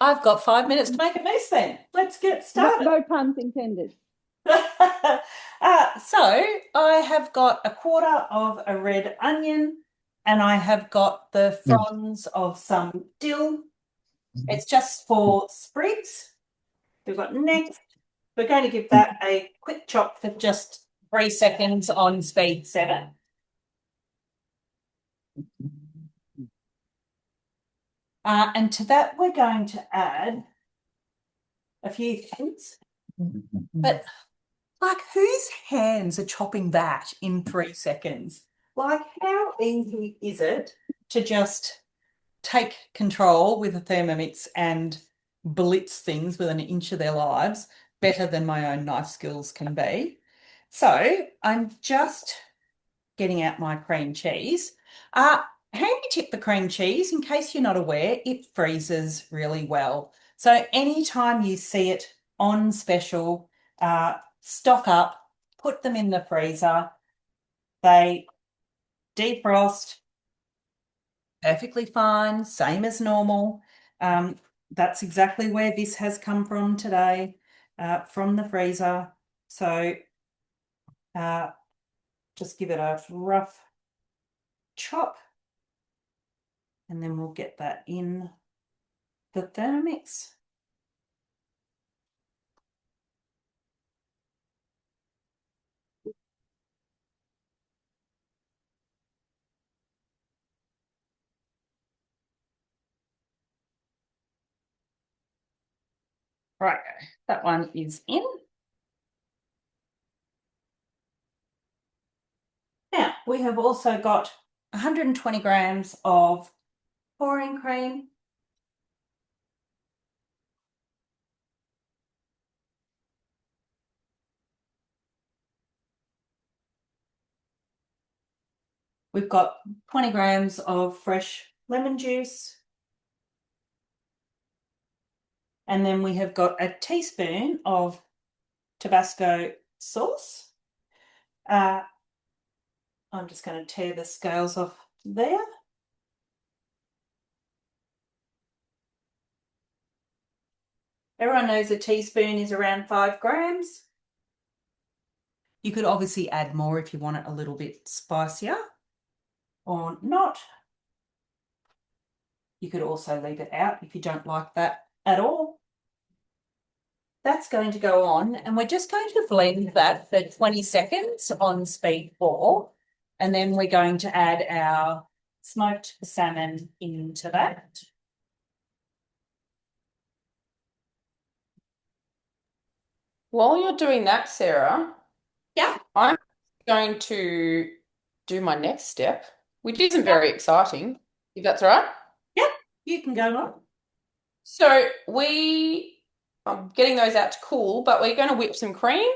I've got 5 minutes to make a mousse then. Let's get started.
No puns intended.
So I have got a quarter of a red onion and I have got the fronds of some dill. It's just for sprigs. We've got next. We're going to give that a quick chop for just 3 seconds on speed 7. And to that, we're going to add a few things. But like, whose hands are chopping that in 3 seconds? Like, how easy is it to just take control with a Thermomix and blitz things within an inch of their lives better than my own knife skills can be? So I'm just getting out my cream cheese. Handy tip, the cream cheese, in case you're not aware, it freezes really well. So anytime you see it on special, stock up, put them in the freezer. They defrost perfectly fine, same as normal. That's exactly where this has come from today, from the freezer. So just give it a rough chop and then we'll get that in the Thermomix. Right, that one is in. Now, we have also got 120 grams of pouring cream. We've got 20 grams of fresh lemon juice. And then we have got a teaspoon of Tabasco sauce. I'm just going to tear the scales off there. Everyone knows a teaspoon is around 5 grams. You could obviously add more if you want it a little bit spicier or not. You could also leave it out if you don't like that at all. That's going to go on, and we're just going to blend that for 20 seconds on speed 4, and then we're going to add our smoked salmon into that.
While you're doing that, Sarah,
Yeah.
I'm going to do my next step, which isn't very exciting, if that's all right.
Yeah, you can go on.
So I'm getting those out to cool, but we're going to whip some cream.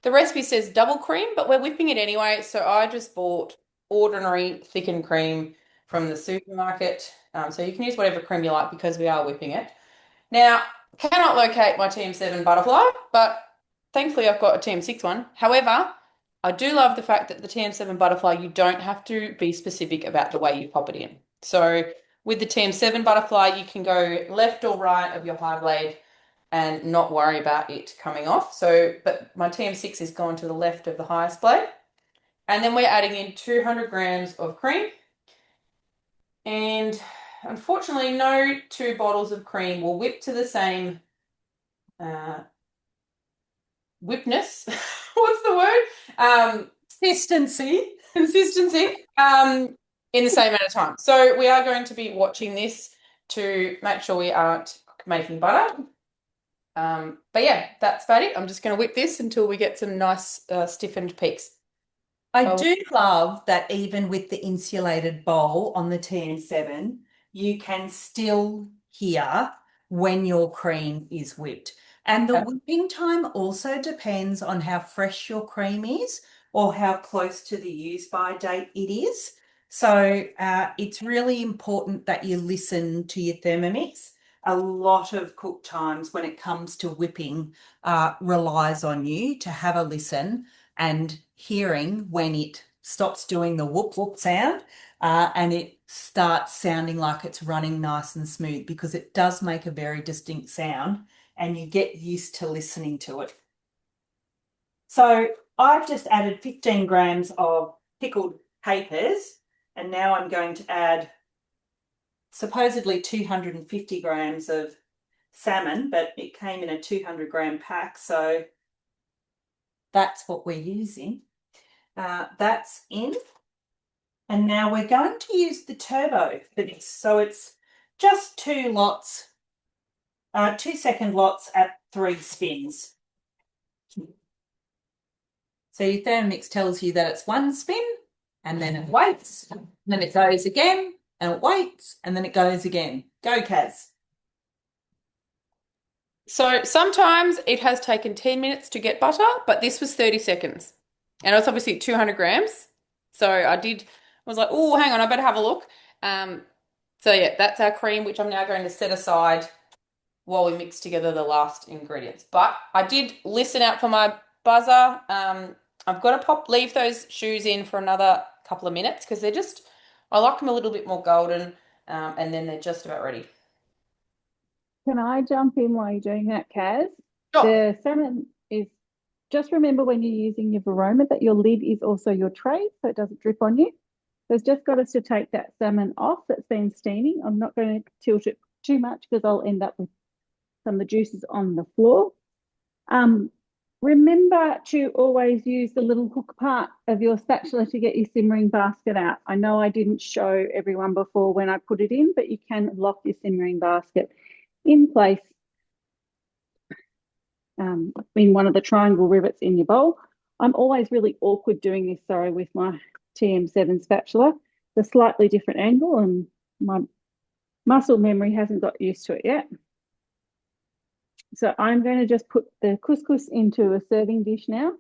The recipe says double cream, but we're whipping it anyway. So I just bought ordinary thickened cream from the supermarket. So you can use whatever cream you like because we are whipping it. Now, cannot locate my TM7 butterfly, but thankfully I've got a TM6 one. However, I do love the fact that the TM7 butterfly, you don't have to be specific about the way you pop it in. So with the TM7 butterfly, you can go left or right of your high blade and not worry about it coming off. So, but my TM6 is going to the left of the highest blade. And then we're adding in 200 grams of cream. And unfortunately, no two bottles of cream will whip to the same whipness. What's the word?
Consistency.
Consistency in the same amount of time. So we are going to be watching this to make sure we aren't making butter. But yeah, that's about it. I'm just going to whip this until we get some nice stiffened peaks.
I do love that even with the insulated bowl on the TM7, you can still hear when your cream is whipped. And the whipping time also depends on how fresh your cream is or how close to the use by date it is. So it's really important that you listen to your Thermomix. A lot of cook times when it comes to whipping relies on you to have a listen and hearing when it stops doing the whoop whoop sound and it starts sounding like it's running nice and smooth, because it does make a very distinct sound and you get used to listening to it. So I've just added 15 grams of pickled capers, and now I'm going to add supposedly 250 grams of salmon, but it came in a 200-gram pack, so that's what we're using. That's in. And now we're going to use the turbo for this. So it's just 2 lots, 2-second lots at 3 spins. So your Thermomix tells you that it's 1 spin, and then it waits, and then it goes again, and it waits, and then it goes again. Go, Kaz.
So sometimes it has taken 10 minutes to get butter, but this was 30 seconds. And it's obviously 200 grams. So I was like, oh, hang on, I better have a look. So yeah, that's our cream, which I'm now going to set aside while we mix together the last ingredients. But I did listen out for my buzzer. I've got to leave those shoes in for another couple of minutes because I like them a little bit more golden, and then they're just about ready.
Can I jump in while you're doing that, Kaz?
Sure.
The salmon is, just remember when you're using your varoma that your lid is also your tray, so it doesn't drip on you. So it's just got us to take that salmon off that's been steaming. I'm not going to tilt it too much because I'll end up with some of the juices on the floor. Remember to always use the little hook part of your spatula to get your simmering basket out. I know I didn't show everyone before when I put it in, but you can lock your simmering basket in place in one of the triangle rivets in your bowl. I'm always really awkward doing this, sorry, with my TM7 spatula. It's a slightly different angle and my muscle memory hasn't got used to it yet. So I'm going to just put the couscous into a serving dish now.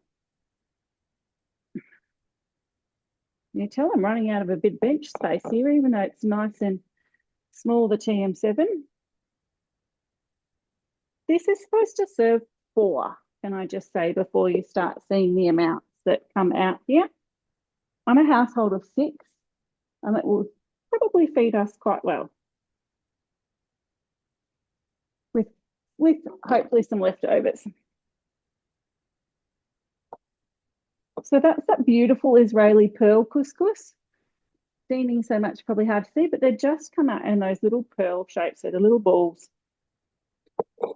You tell I'm running out of a bit of bench space here, even though it's nice and small, the TM7. This is supposed to serve 4, can I just say, before you start seeing the amounts that come out here. I'm a household of 6, and it will probably feed us quite well. With hopefully some leftovers. So that's that beautiful Israeli pearl couscous. Steaming so much, probably hard to see, but they just come out in those little pearl shapes, so the little balls.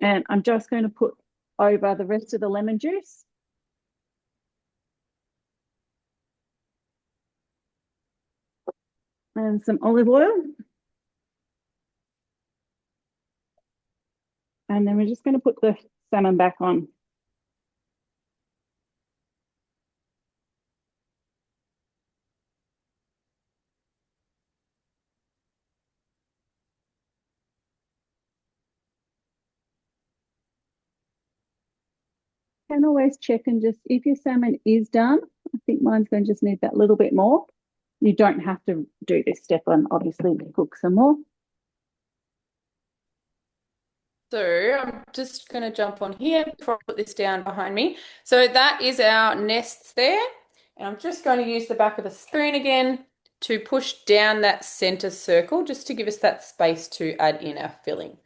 And I'm just going to put over the rest of the lemon juice. And some olive oil. And then we're just going to put the salmon back on. Can always check and just, if your salmon is done, I think mine's going to just need that little bit more. You don't have to do this step and obviously cook some more.
So I'm just going to jump on here before I put this down behind me. So that is our nests there. And I'm just going to use the back of the spoon again to push down that center circle just to give us that space to add in our filling.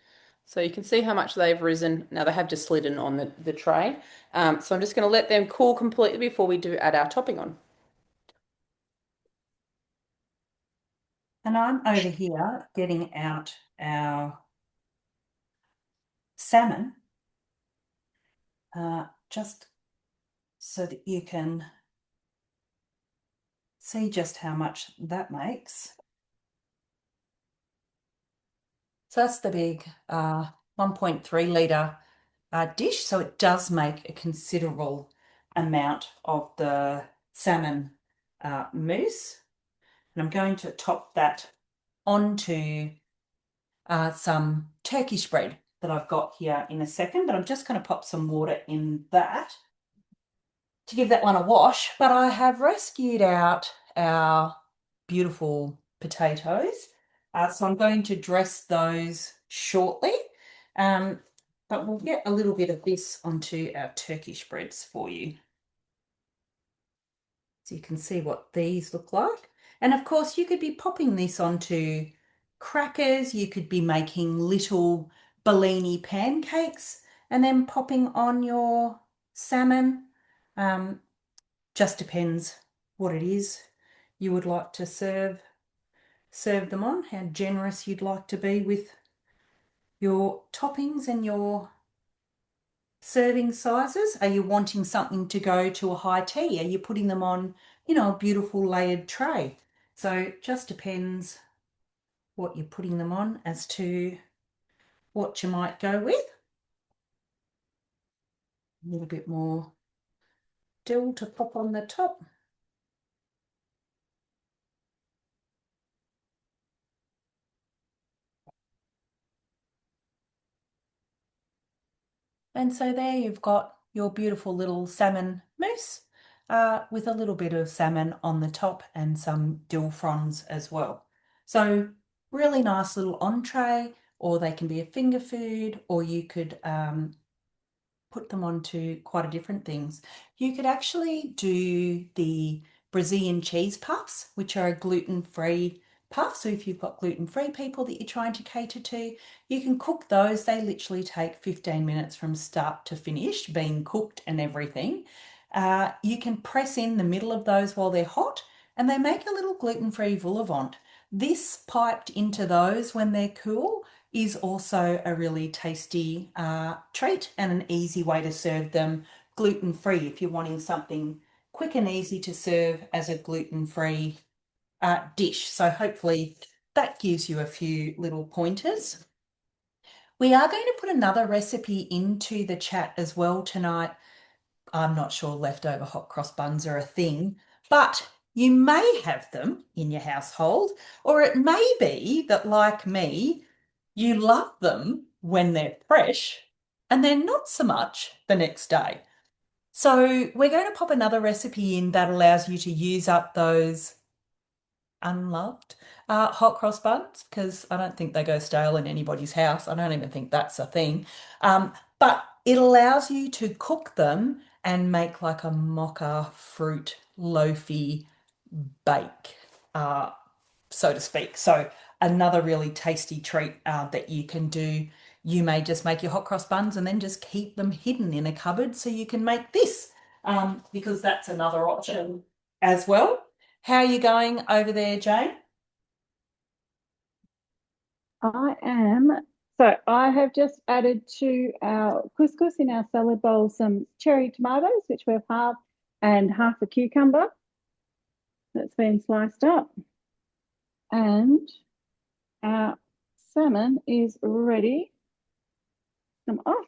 So you can see how much they've risen. Now they have just slid in on the tray. So I'm just going to let them cool completely before we do add our topping on.
And I'm over here getting out our salmon, just so that you can see just how much that makes. So that's the big 1.3 litre dish. So it does make a considerable amount of the salmon mousse. And I'm going to top that onto some Turkish bread that I've got here in a second, but I'm just going to pop some water in that to give that one a wash. But I have rescued out our beautiful potatoes. So I'm going to dress those shortly. But we'll get a little bit of this onto our Turkish breads for you. So you can see what these look like. And of course, you could be popping this onto crackers. You could be making little Bellini pancakes and then popping on your salmon. Just depends what it is you would like to serve them on, how generous you'd like to be with your toppings and your serving sizes. Are you wanting something to go to a high tea? Are you putting them on, a beautiful layered tray? So it just depends what you're putting them on as to what you might go with. A little bit more dill to pop on the top. And so there you've got your beautiful little salmon mousse with a little bit of salmon on the top and some dill fronds as well. So really nice little entree, or they can be a finger food, or you could put them onto quite a different things. You could actually do the Brazilian cheese puffs, which are a gluten-free puff. So if you've got gluten-free people that you're trying to cater to, you can cook those. They literally take 15 minutes from start to finish, being cooked and everything. You can press in the middle of those while they're hot, and they make a little gluten-free vol au vent. This piped into those when they're cool is also a really tasty treat and an easy way to serve them gluten-free if you're wanting something quick and easy to serve as a gluten-free dish. So hopefully that gives you a few little pointers. We are going to put another recipe into the chat as well tonight. I'm not sure leftover hot cross buns are a thing, but you may have them in your household, or it may be that, like me, you love them when they're fresh and they're not so much the next day. So we're going to pop another recipe in that allows you to use up those unloved hot cross buns, because I don't think they go stale in anybody's house. I don't even think that's a thing. But it allows you to cook them and make like a mocha fruit loafy bake, so to speak. So another really tasty treat that you can do. You may just make your hot cross buns and then just keep them hidden in a cupboard so you can make this, because that's another option as well. How are you going over there, Jane?
I am. So I have just added to our couscous in our salad bowl some cherry tomatoes, which we've halved, and half a cucumber that's been sliced up. And our salmon is ready. Come off.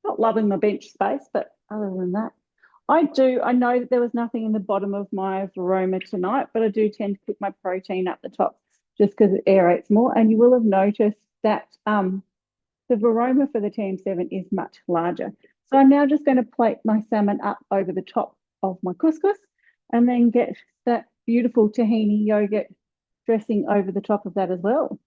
Not loving my bench space, but other than that, I know that there was nothing in the bottom of my Varoma tonight, but I do tend to cook my protein up the top just because it aerates more. And you will have noticed that the Varoma for the TM7 is much larger. So I'm now just going to plate my salmon up over the top of my couscous and then get that beautiful tahini yogurt dressing over the top of that as well.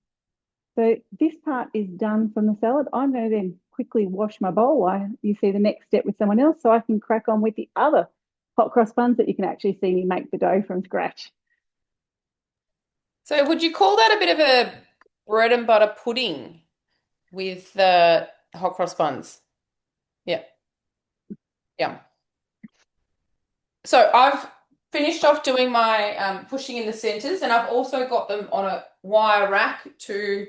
So this part is done from the salad. I'm going to then quickly wash my bowl while you see the next step with someone else, so I can crack on with the other hot cross buns that you can actually see me make the dough from scratch.
So would you call that a bit of bread and butter pudding with the hot cross buns. Yeah. Yeah. So I've finished off doing my pushing in the centers, and I've also got them on a wire rack to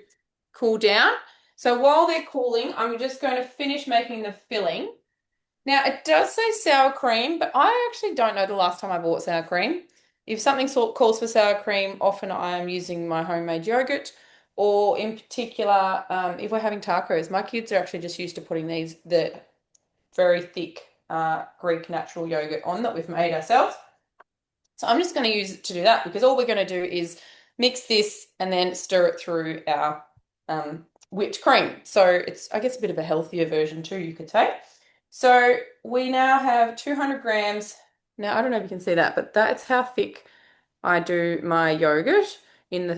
cool down. So while they're cooling, I'm just going to finish making the filling. Now, it does say sour cream, but I actually don't know the last time I bought sour cream. If something calls for sour cream, often I am using my homemade yogurt, or in particular, if we're having tacos, my kids are actually just used to putting the very thick Greek natural yogurt on that we've made ourselves. So I'm just going to use it to do that, because all we're going to do is mix this and then stir it through our whipped cream. So it's, I guess, a bit of a healthier version too, you could say. So we now have 200 grams. Now, I don't know if you can see that, but that's how thick I do my yogurt in the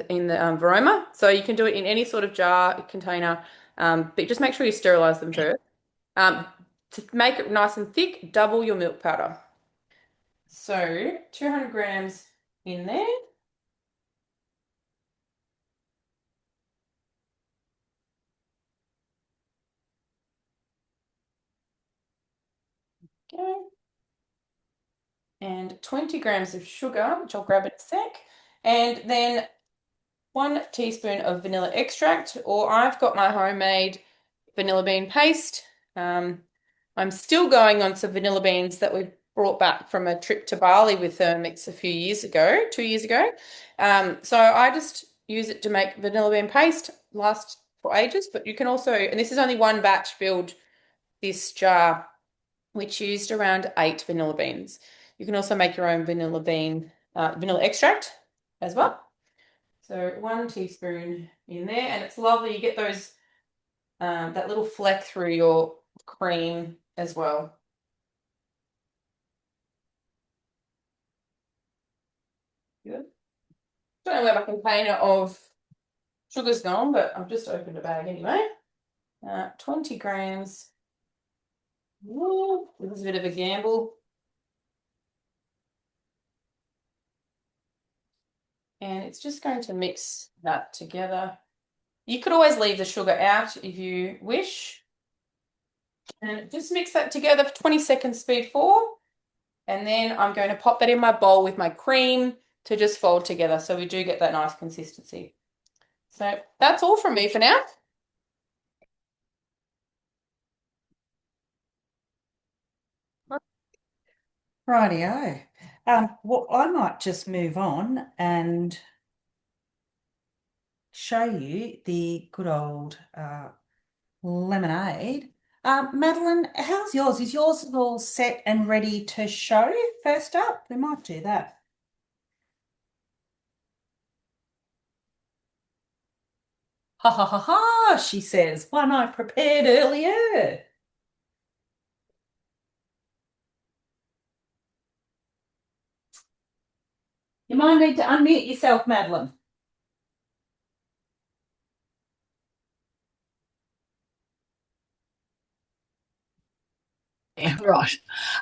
Varoma. So you can do it in any sort of jar, container, but just make sure you sterilize them first. To make it nice and thick, double your milk powder. So 200 grams in there. Okay. And 20 grams of sugar, which I'll grab in a sec. And then 1 teaspoon of vanilla extract, or I've got my homemade vanilla bean paste. I'm still going on some vanilla beans that we brought back from a trip to Bali with Thermomix a few years ago, 2 years ago. So I just use it to make vanilla bean paste, lasts for ages, but you can also, and this is only one batch filled, this jar, which used around 8 vanilla beans. You can also make your own vanilla extract as well. So 1 teaspoon in there, and it's lovely. You get those that little fleck through your cream as well. Good. Don't know where my container of sugar's gone, but I've just opened a bag anyway. 20 grams. Ooh, this is a bit of a gamble. And it's just going to mix that together. You could always leave the sugar out if you wish. And just mix that together for 20 seconds, speed 4. And then I'm going to pop that in my bowl with my cream to just fold together, so we do get that nice consistency. So that's all from me for now.
Rightio. Well, I might just move on and show you the good old lemonade. Madeline, how's yours? Is yours all set and ready to show first up? We might do that. Ha ha ha ha, she says, one I prepared earlier. You might need to unmute yourself, Madeline.
Yeah, right.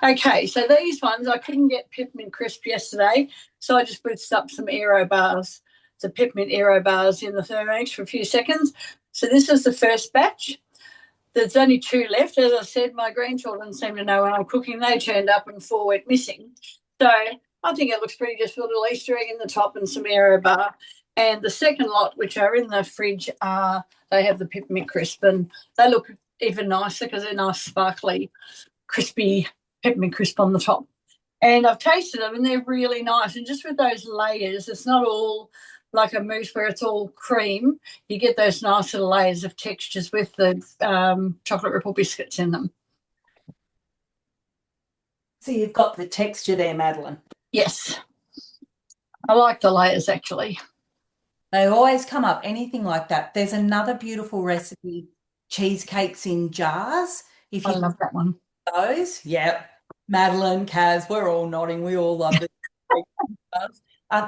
Okay, so these ones, I couldn't get peppermint crisp yesterday, so I just blitzed up some aero bars, the peppermint aero bars in the Thermomix for a few seconds. So this is the first batch. There's only 2 left. As I said, my grandchildren seem to know when I'm cooking. They turned up and 4 went missing. So I think it looks pretty, just with a little Easter egg in the top and some aero bar. And the second lot, which are in the fridge, they have the peppermint crisp, and they look even nicer because they're nice, sparkly, crispy peppermint crisp on the top. And I've tasted them and they're really nice. And just with those layers, it's not all like a mousse where it's all cream. You get those nice little layers of textures with the chocolate ripple biscuits in them.
So you've got the texture there, Madeline.
Yes. I like the layers, actually.
They always come up, anything like that. There's another beautiful recipe, cheesecakes in jars. If
I
you
love that one.
those, yep. Madeline, Kaz, we're all nodding. We all love it.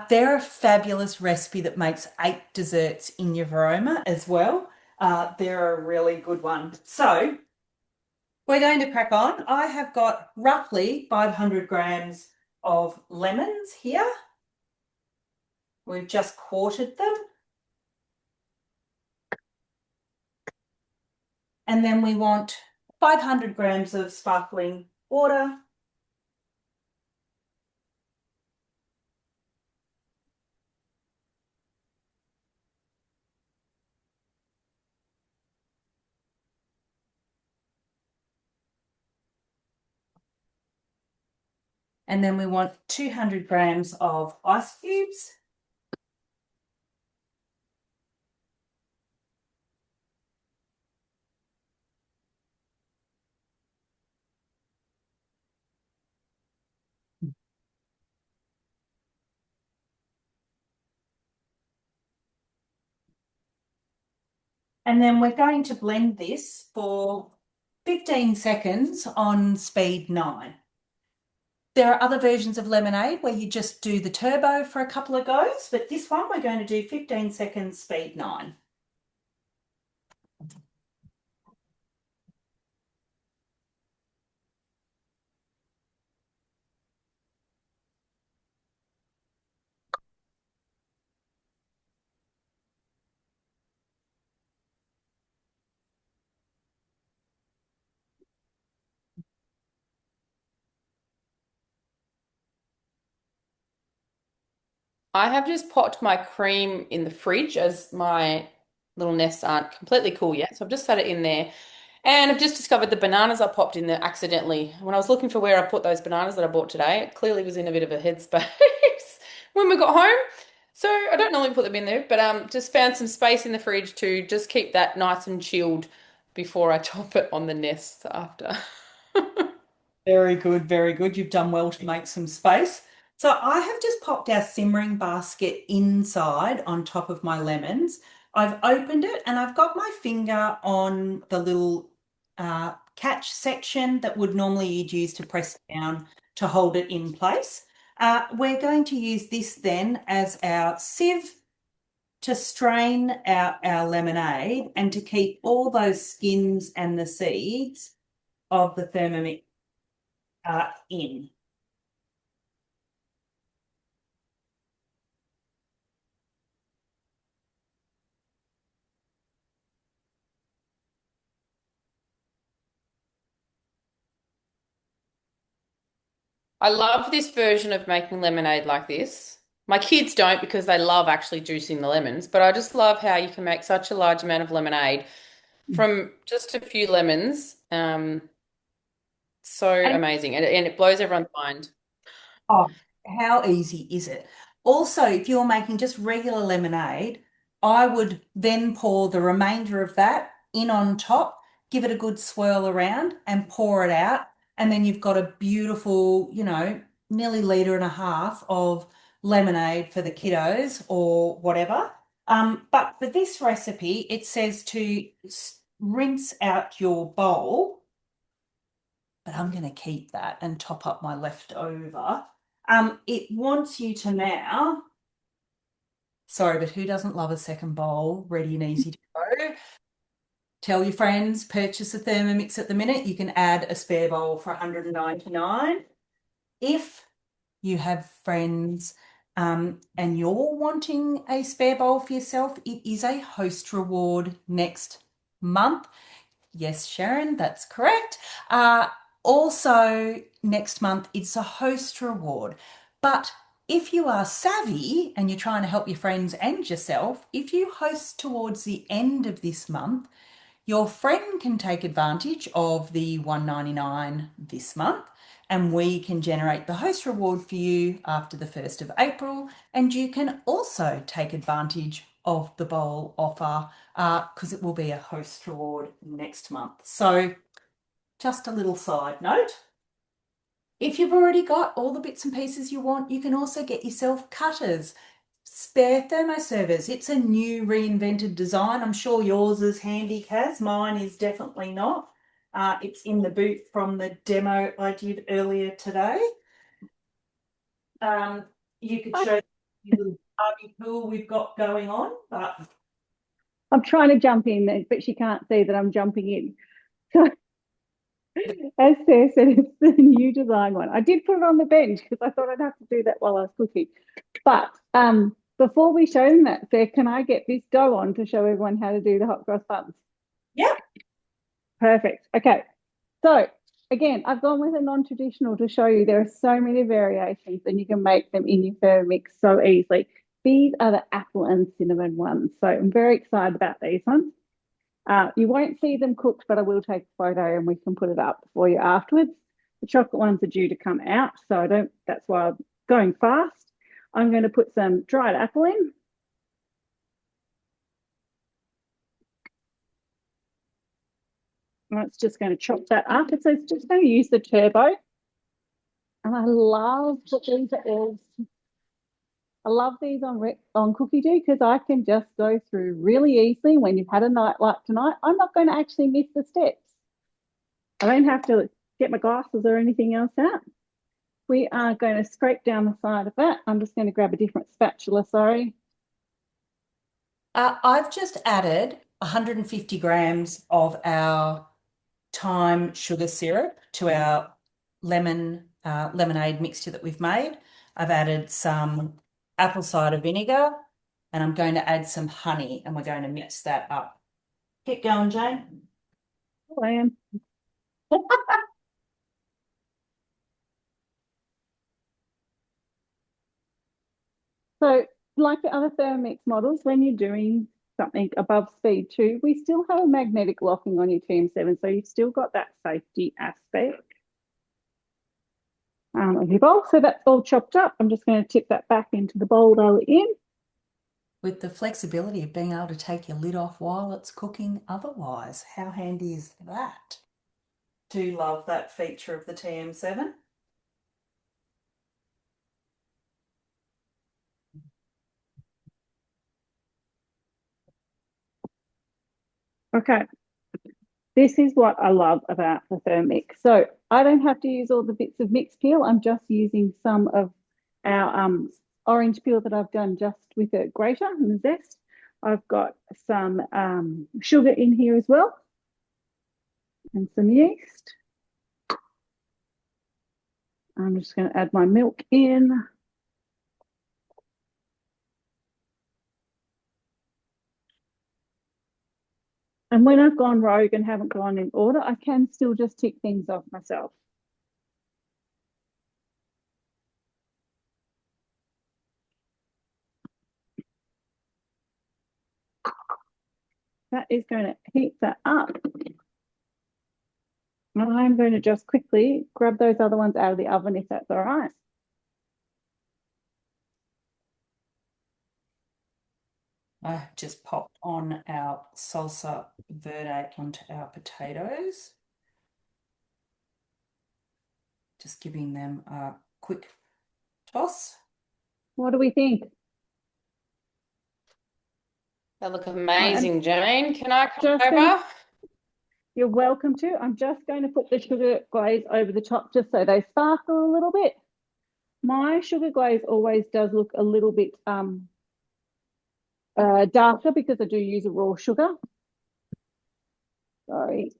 They're a fabulous recipe that makes 8 desserts in your Varoma as well. They're a really good one. So we're going to crack on. I have got roughly 500 grams of lemons here. We've just quartered them. And then we want 500 grams of sparkling water. And then we want 200 grams of ice cubes. And then we're going to blend this for 15 seconds on speed 9. There are other versions of lemonade where you just do the turbo for a couple of goes, but this one we're going to do 15 seconds, speed 9.
I have just popped my cream in the fridge as my little nests aren't completely cool yet. So I've just set it in there. And I've just discovered the bananas I popped in there accidentally. When I was looking for where I put those bananas that I bought today, it clearly was in a bit of a headspace when we got home. So I don't normally put them in there, but just found some space in the fridge to just keep that nice and chilled before I top it on the nest after.
Very good, very good. You've done well to make some space. So I have just popped our simmering basket inside on top of my lemons. I've opened it and I've got my finger on the little catch section that would normally you'd use to press down to hold it in place. We're going to use this then as our sieve to strain out our lemonade and to keep all those skins and the seeds of the Thermomix in.
I love this version of making lemonade like this. My kids don't because they love actually juicing the lemons, but I just love how you can make such a large amount of lemonade from just a few lemons. So
And
amazing. And it blows everyone's mind.
oh, how easy is it? Also, if you're making just regular lemonade, I would then pour the remainder of that in on top, give it a good swirl around and pour it out. And then you've got a beautiful, nearly litre and a half of lemonade for the kiddos or whatever. But for this recipe, it says to rinse out your bowl, but I'm going to keep that and top up my leftover. It wants you to now, sorry, but who doesn't love a second bowl ready and easy to go? Tell your friends, purchase a Thermomix at the minute. You can add a spare bowl for 199. If you have friends and you're wanting a spare bowl for yourself, it is a host reward next month. Yes, Sharon, that's correct. Also, next month, it's a host reward. But if you are savvy and you're trying to help your friends and yourself, if you host towards the end of this month, your friend can take advantage of the $199 this month, and we can generate the host reward for you after the 1st of April. And you can also take advantage of the bowl offer because it will be a host reward next month. So just a little side note. If you've already got all the bits and pieces you want, you can also get yourself cutters, spare thermoservers. It's a new reinvented design. I'm sure yours is handy, Kaz. Mine is definitely not. It's in the boot from the demo I did earlier today. You could show the little Barbie pool we've got going on, but
I'm trying to jump in, but she can't see that I'm jumping in. So, as Sarah said, it's the new design one. I did put it on the bench because I thought I'd have to do that while I was cooking. But before we show them that, Sarah, can I get this go on to show everyone how to do the hot cross buns?
yeah.
Perfect. Okay. So again, I've gone with a non-traditional to show you there are so many variations and you can make them in your Thermomix so easily. These are the apple and cinnamon ones. So I'm very excited about these ones. You won't see them cooked, but I will take a photo and we can put it up for you afterwards. The chocolate ones are due to come out, so that's why I'm going fast. I'm going to put some dried apple in. And it's just going to chop that up. So it's just going to use the turbo. And I love that these are all, I love these on Cookie Do because I can just go through really easily when you've had a night like tonight. I'm not going to actually miss the steps. I don't have to get my glasses or anything else out. We are going to scrape down the side of that. I'm just going to grab a different spatula, sorry.
I've just added 150 grams of our thyme sugar syrup to our lemonade mixture that we've made. I've added some apple cider vinegar and I'm going to add some honey and we're going to mix that up. Keep going, Jane.
Oh, I am. So, like the other Thermomix models, when you're doing something above speed 2, we still have a magnetic locking on your TM7, so you've still got that safety aspect of your bowl. So that's all chopped up. I'm just going to tip that back into the bowl though in.
With the flexibility of being able to take your lid off while it's cooking otherwise. How handy is that? Do love that feature of the TM7.
Okay. This is what I love about the Thermomix. So I don't have to use all the bits of mixed peel. I'm just using some of our orange peel that I've done just with a grater and the zest. I've got some sugar in here as well and some yeast. I'm just going to add my milk in. And when I've gone rogue and haven't gone in order, I can still just tick things off myself. That is going to heat that up. And I'm going to just quickly grab those other ones out of the oven if that's all right.
I just popped on our salsa verde onto our potatoes. Just giving them a quick toss.
What do we think?
They look amazing, Jane. Can I come
Just
over?
You're welcome to. I'm just going to put the sugar glaze over the top just so they sparkle a little bit. My sugar glaze always does look a little bit darker because I do use a raw sugar. Sorry.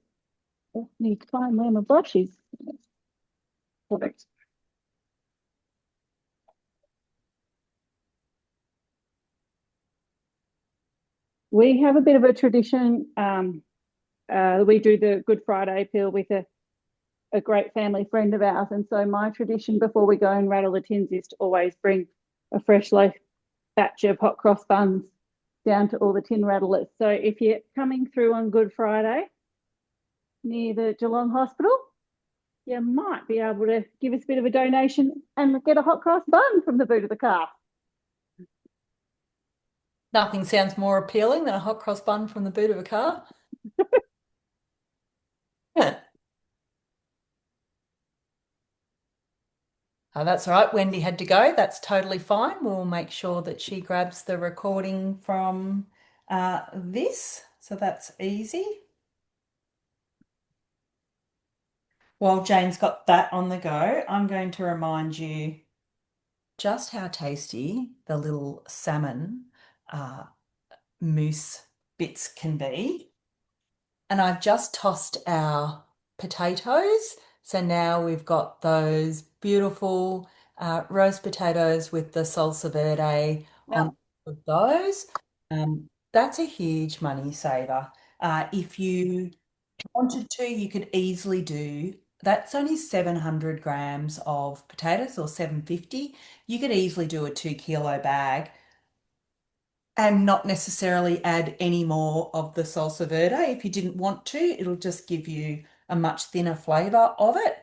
I need to find where my brush is. Perfect. We have a bit of a tradition. We do the Good Friday peel with a great family friend of ours. And so my tradition before we go and rattle the tins is to always bring a fresh loaf batch of hot cross buns down to all the tin rattlers. So if you're coming through on Good Friday near the Geelong Hospital, you might be able to give us a bit of a donation and get a hot cross bun from the boot of the car.
Nothing sounds more appealing than a hot cross bun from the boot of a car. Oh, that's all right. Wendy had to go. That's totally fine. We'll make sure that she grabs the recording from this. So that's easy. While Jane's got that on the go, I'm going to remind you just how tasty the little salmon mousse bits can be. And I've just tossed our potatoes. So now we've got those beautiful roast potatoes with the salsa verde on top of those. That's a huge money saver. If you wanted to, you could easily do, that's only 700 grams of potatoes or 750. You could easily do a 2 kilo bag and not necessarily add any more of the salsa verde if you didn't want to. It'll just give you a much thinner flavour of it.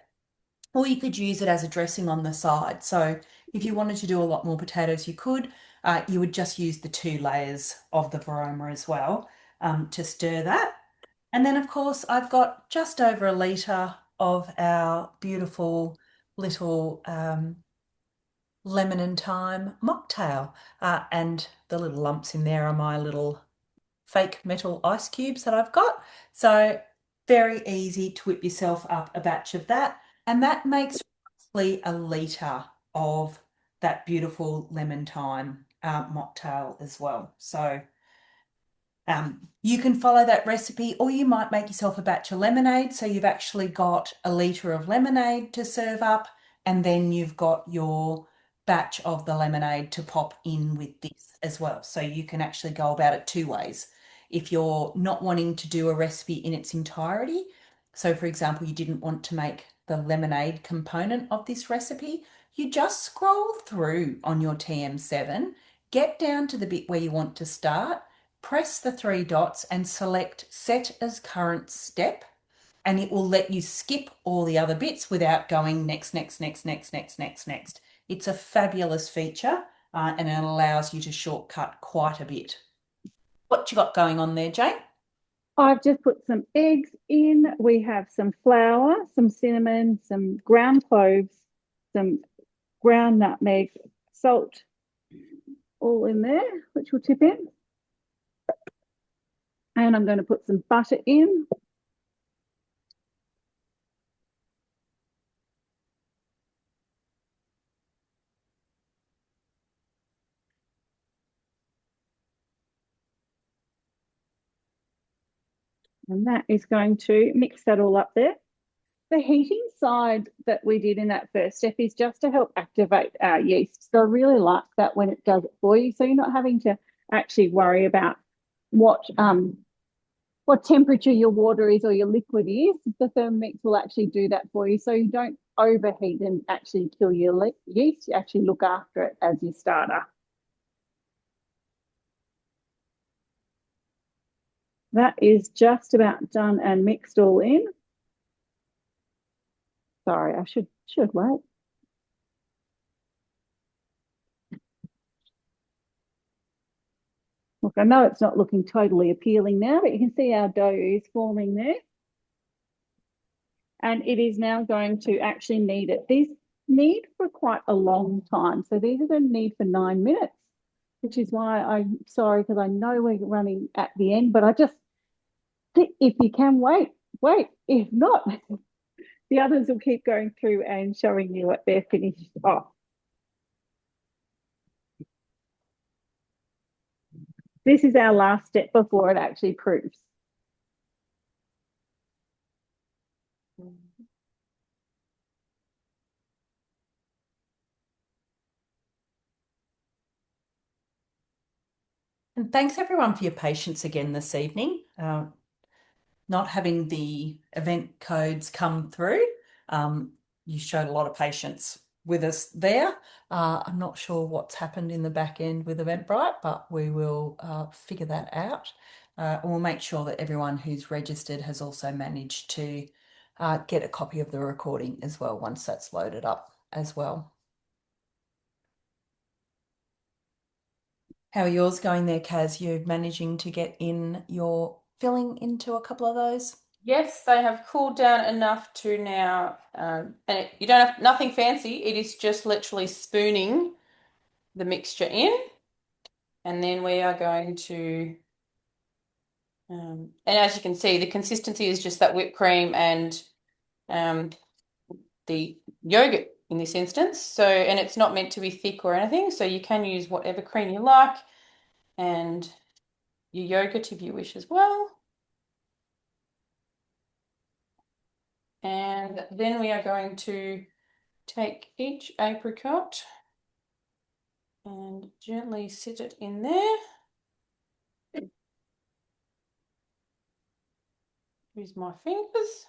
Or you could use it as a dressing on the side. So if you wanted to do a lot more potatoes, you could. You would just use the 2 layers of the varoma as well to stir that. And then, of course, I've got just over a litre of our beautiful little lemon and thyme mocktail. And the little lumps in there are my little fake metal ice cubes that I've got. So very easy to whip yourself up a batch of that. And that makes roughly a litre of that beautiful lemon thyme mocktail as well. So you can follow that recipe, or you might make yourself a batch of lemonade. So you've actually got a litre of lemonade to serve up, and then you've got your batch of the lemonade to pop in with this as well. So you can actually go about it 2 ways. If you're not wanting to do a recipe in its entirety, so for example, you didn't want to make the lemonade component of this recipe, you just scroll through on your TM7, get down to the bit where you want to start, press the 3 dots and select Set as Current Step, and it will let you skip all the other bits without going next, next, next, next, next, next, next. It's a fabulous feature and it allows you to shortcut quite a bit. What you got going on there, Jane?
I've just put some eggs in. We have some flour, some cinnamon, some ground cloves, some ground nutmeg, salt, all in there, which we'll tip in. And I'm going to put some butter in. And that is going to mix that all up there. The heating side that we did in that first step is just to help activate our yeast. So I really like that when it does it for you. So you're not having to actually worry about what temperature your water is or your liquid is. The Thermomix will actually do that for you. So you don't overheat and actually kill your yeast. You actually look after it as your starter. That is just about done and mixed all in. Sorry, I should wait. Look, I know it's not looking totally appealing now, but you can see our dough is forming there. And it is now going to actually knead it. These knead for quite a long time. So these are going to knead for 9 minutes, which is why I'm sorry, because I know we're running at the end, but I just think if you can wait. If not, the others will keep going through and showing you what they're finished off. This is our last step before it actually proofs.
And thanks everyone for your patience again this evening. Not having the event codes come through, you showed a lot of patience with us there. I'm not sure what's happened in the back end with Eventbrite, but we will figure that out. And we'll make sure that everyone who's registered has also managed to get a copy of the recording as well once that's loaded up as well. How are yours going there, Kaz? You're managing to get in your filling into a couple of those?
Yes, they have cooled down enough to now, and you don't have nothing fancy. It is just literally spooning the mixture in, and then we are going to, and as you can see, the consistency is just that whipped cream and the yogurt in this instance. So, and it's not meant to be thick or anything, so you can use whatever cream you like, and your yogurt if you wish as well. And then we are going to take each apricot and gently sit it in there. Use my fingers.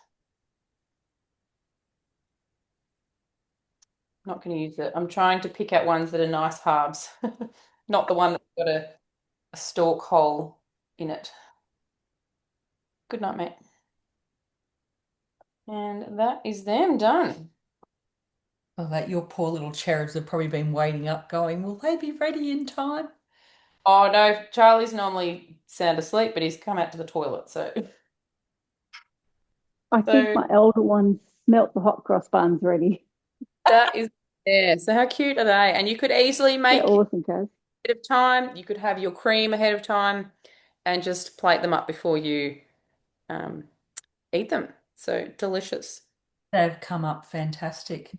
Not going to use it. I'm trying to pick out ones that are nice halves, not the one that's got a stalk hole in it. Good night, mate. And that is them done.
Oh, that your poor little cherubs have probably been waiting up going, will they be ready in time?
Oh no, Charlie's normally sound asleep, but he's come out to the toilet, so
I think my elder one smelt the hot cross buns ready.
that is there. So how cute are they? And you could easily make
They're awesome, Kaz.
ahead of time. You could have your cream ahead of time and just plate them up before you eat them. So delicious.
They've come up fantastic.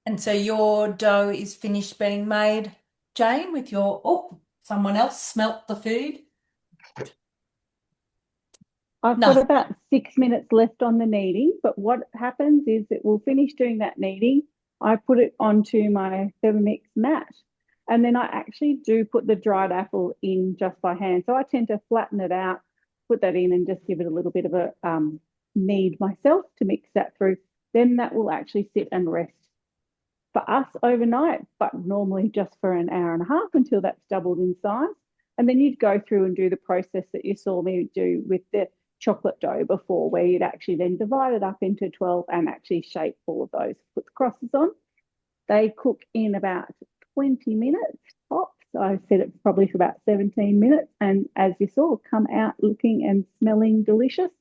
And so your dough is finished being made, Jane, with your, oh, someone else smelt the food.
I've
No.
got about 6 minutes left on the kneading, but what happens is it will finish doing that kneading. I put it onto my Thermomix mat, and then I actually do put the dried apple in just by hand. So I tend to flatten it out, put that in, and just give it a little bit of a knead myself to mix that through. Then that will actually sit and rest for us overnight, but normally just for an hour and a half until that's doubled in size. And then you'd go through and do the process that you saw me do with the chocolate dough before, where you'd actually then divide it up into 12 and actually shape all of those, put the crosses on. They cook in about 20 minutes tops. I set it probably for about 17 minutes. And as you saw, come out looking and smelling delicious,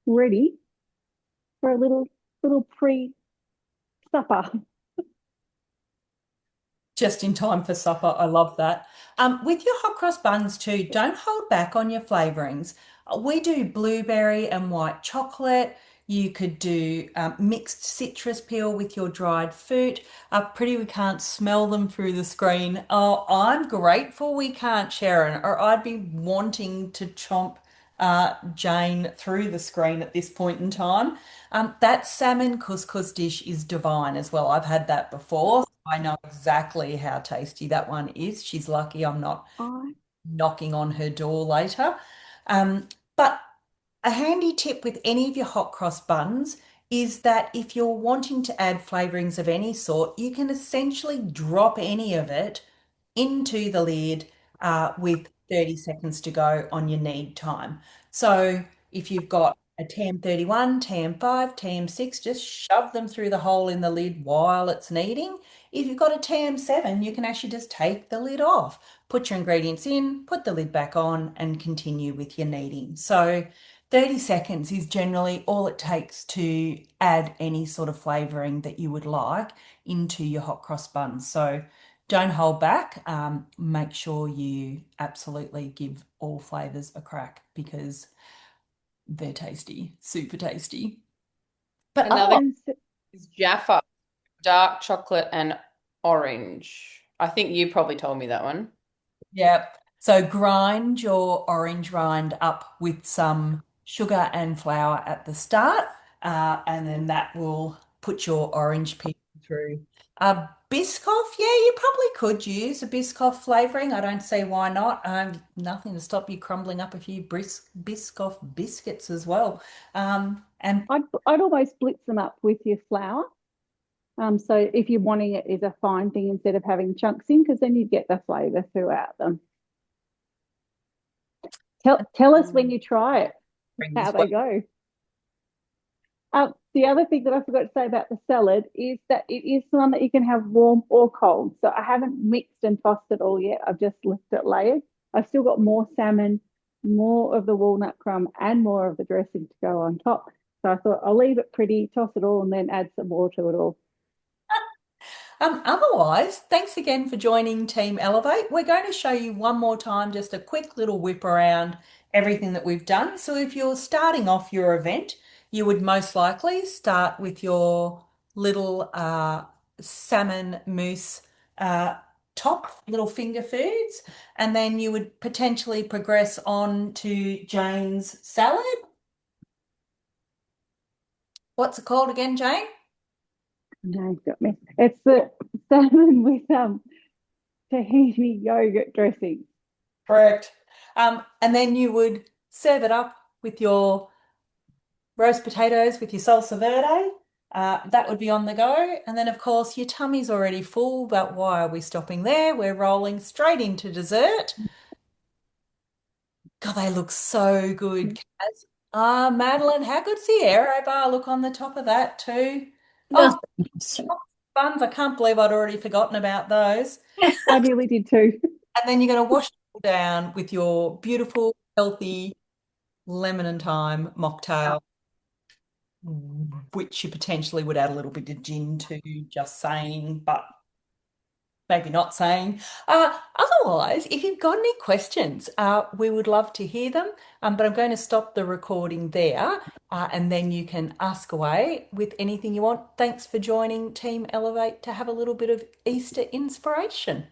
ready for a little pre-supper.
Just in time for supper. I love that. With your hot cross buns too, don't hold back on your flavorings. We do blueberry and white chocolate. You could do mixed citrus peel with your dried fruit. Pretty we can't smell them through the screen. Oh, I'm grateful we can't, Sharon, or I'd be wanting to chomp Jane through the screen at this point in time. That salmon couscous dish is divine as well. I've had that before. I know exactly how tasty that one is. She's lucky I'm not
I
knocking on her door later. But a handy tip with any of your hot cross buns is that if you're wanting to add flavorings of any sort, you can essentially drop any of it into the lid with 30 seconds to go on your knead time. So if you've got a TM31, TM5, TM6, just shove them through the hole in the lid while it's kneading. If you've got a TM7, you can actually just take the lid off, put your ingredients in, put the lid back on, and continue with your kneading. So 30 seconds is generally all it takes to add any sort of flavouring that you would like into your hot cross buns. So don't hold back. Make sure you absolutely give all flavours a crack because they're tasty, super tasty. But
Another
otherwise,
is Jaffa, dark chocolate and orange. I think you probably told me that one.
yeah. So grind your orange rind up with some sugar and flour at the start, and then that will put your orange peel through. Biscoff, yeah, you probably could use a Biscoff flavoring. I don't see why not. Nothing to stop you crumbling up a few Biscoff biscuits as well. And
I'd always blitz them up with your flour. So if you're wanting it as a fine thing instead of having chunks in, because then you get the flavour throughout them. Tell us when you try it how they go. The other thing that I forgot to say about the salad is that it is one that you can have warm or cold. So I haven't mixed and tossed it all yet. I've just left it layered. I've still got more salmon, more of the walnut crumb, and more of the dressing to go on top. So I thought I'll leave it pretty, toss it all, and then add some more to it all.
Otherwise, thanks again for joining Team Elevate. We're going to show you one more time just a quick little whip around everything that we've done. So if you're starting off your event, you would most likely start with your little salmon mousse top, little finger foods, and then you would potentially progress on to Jane's salad. What's it called again, Jane?
No, you've got me. It's the salmon with tahini yogurt dressing.
Correct. And then you would serve it up with your roast potatoes with your salsa verde. That would be on the go. And then, of course, your tummy's already full, but why are we stopping there? We're rolling straight into dessert. God, they look so good, Kaz. Madeline, how good's the aero bar look on the top of that too? Oh,
Nothing.
buns, I can't believe I'd already forgotten about those.
I nearly did too.
And then you're going to wash it all down with your beautiful, healthy lemon and thyme mocktail, which you potentially would add a little bit of gin to, just saying, but maybe not saying. Otherwise, if you've got any questions, we would love to hear them. But I'm going to stop the recording there, and then you can ask away with anything you want. Thanks for joining Team Elevate to have a little bit of Easter inspiration.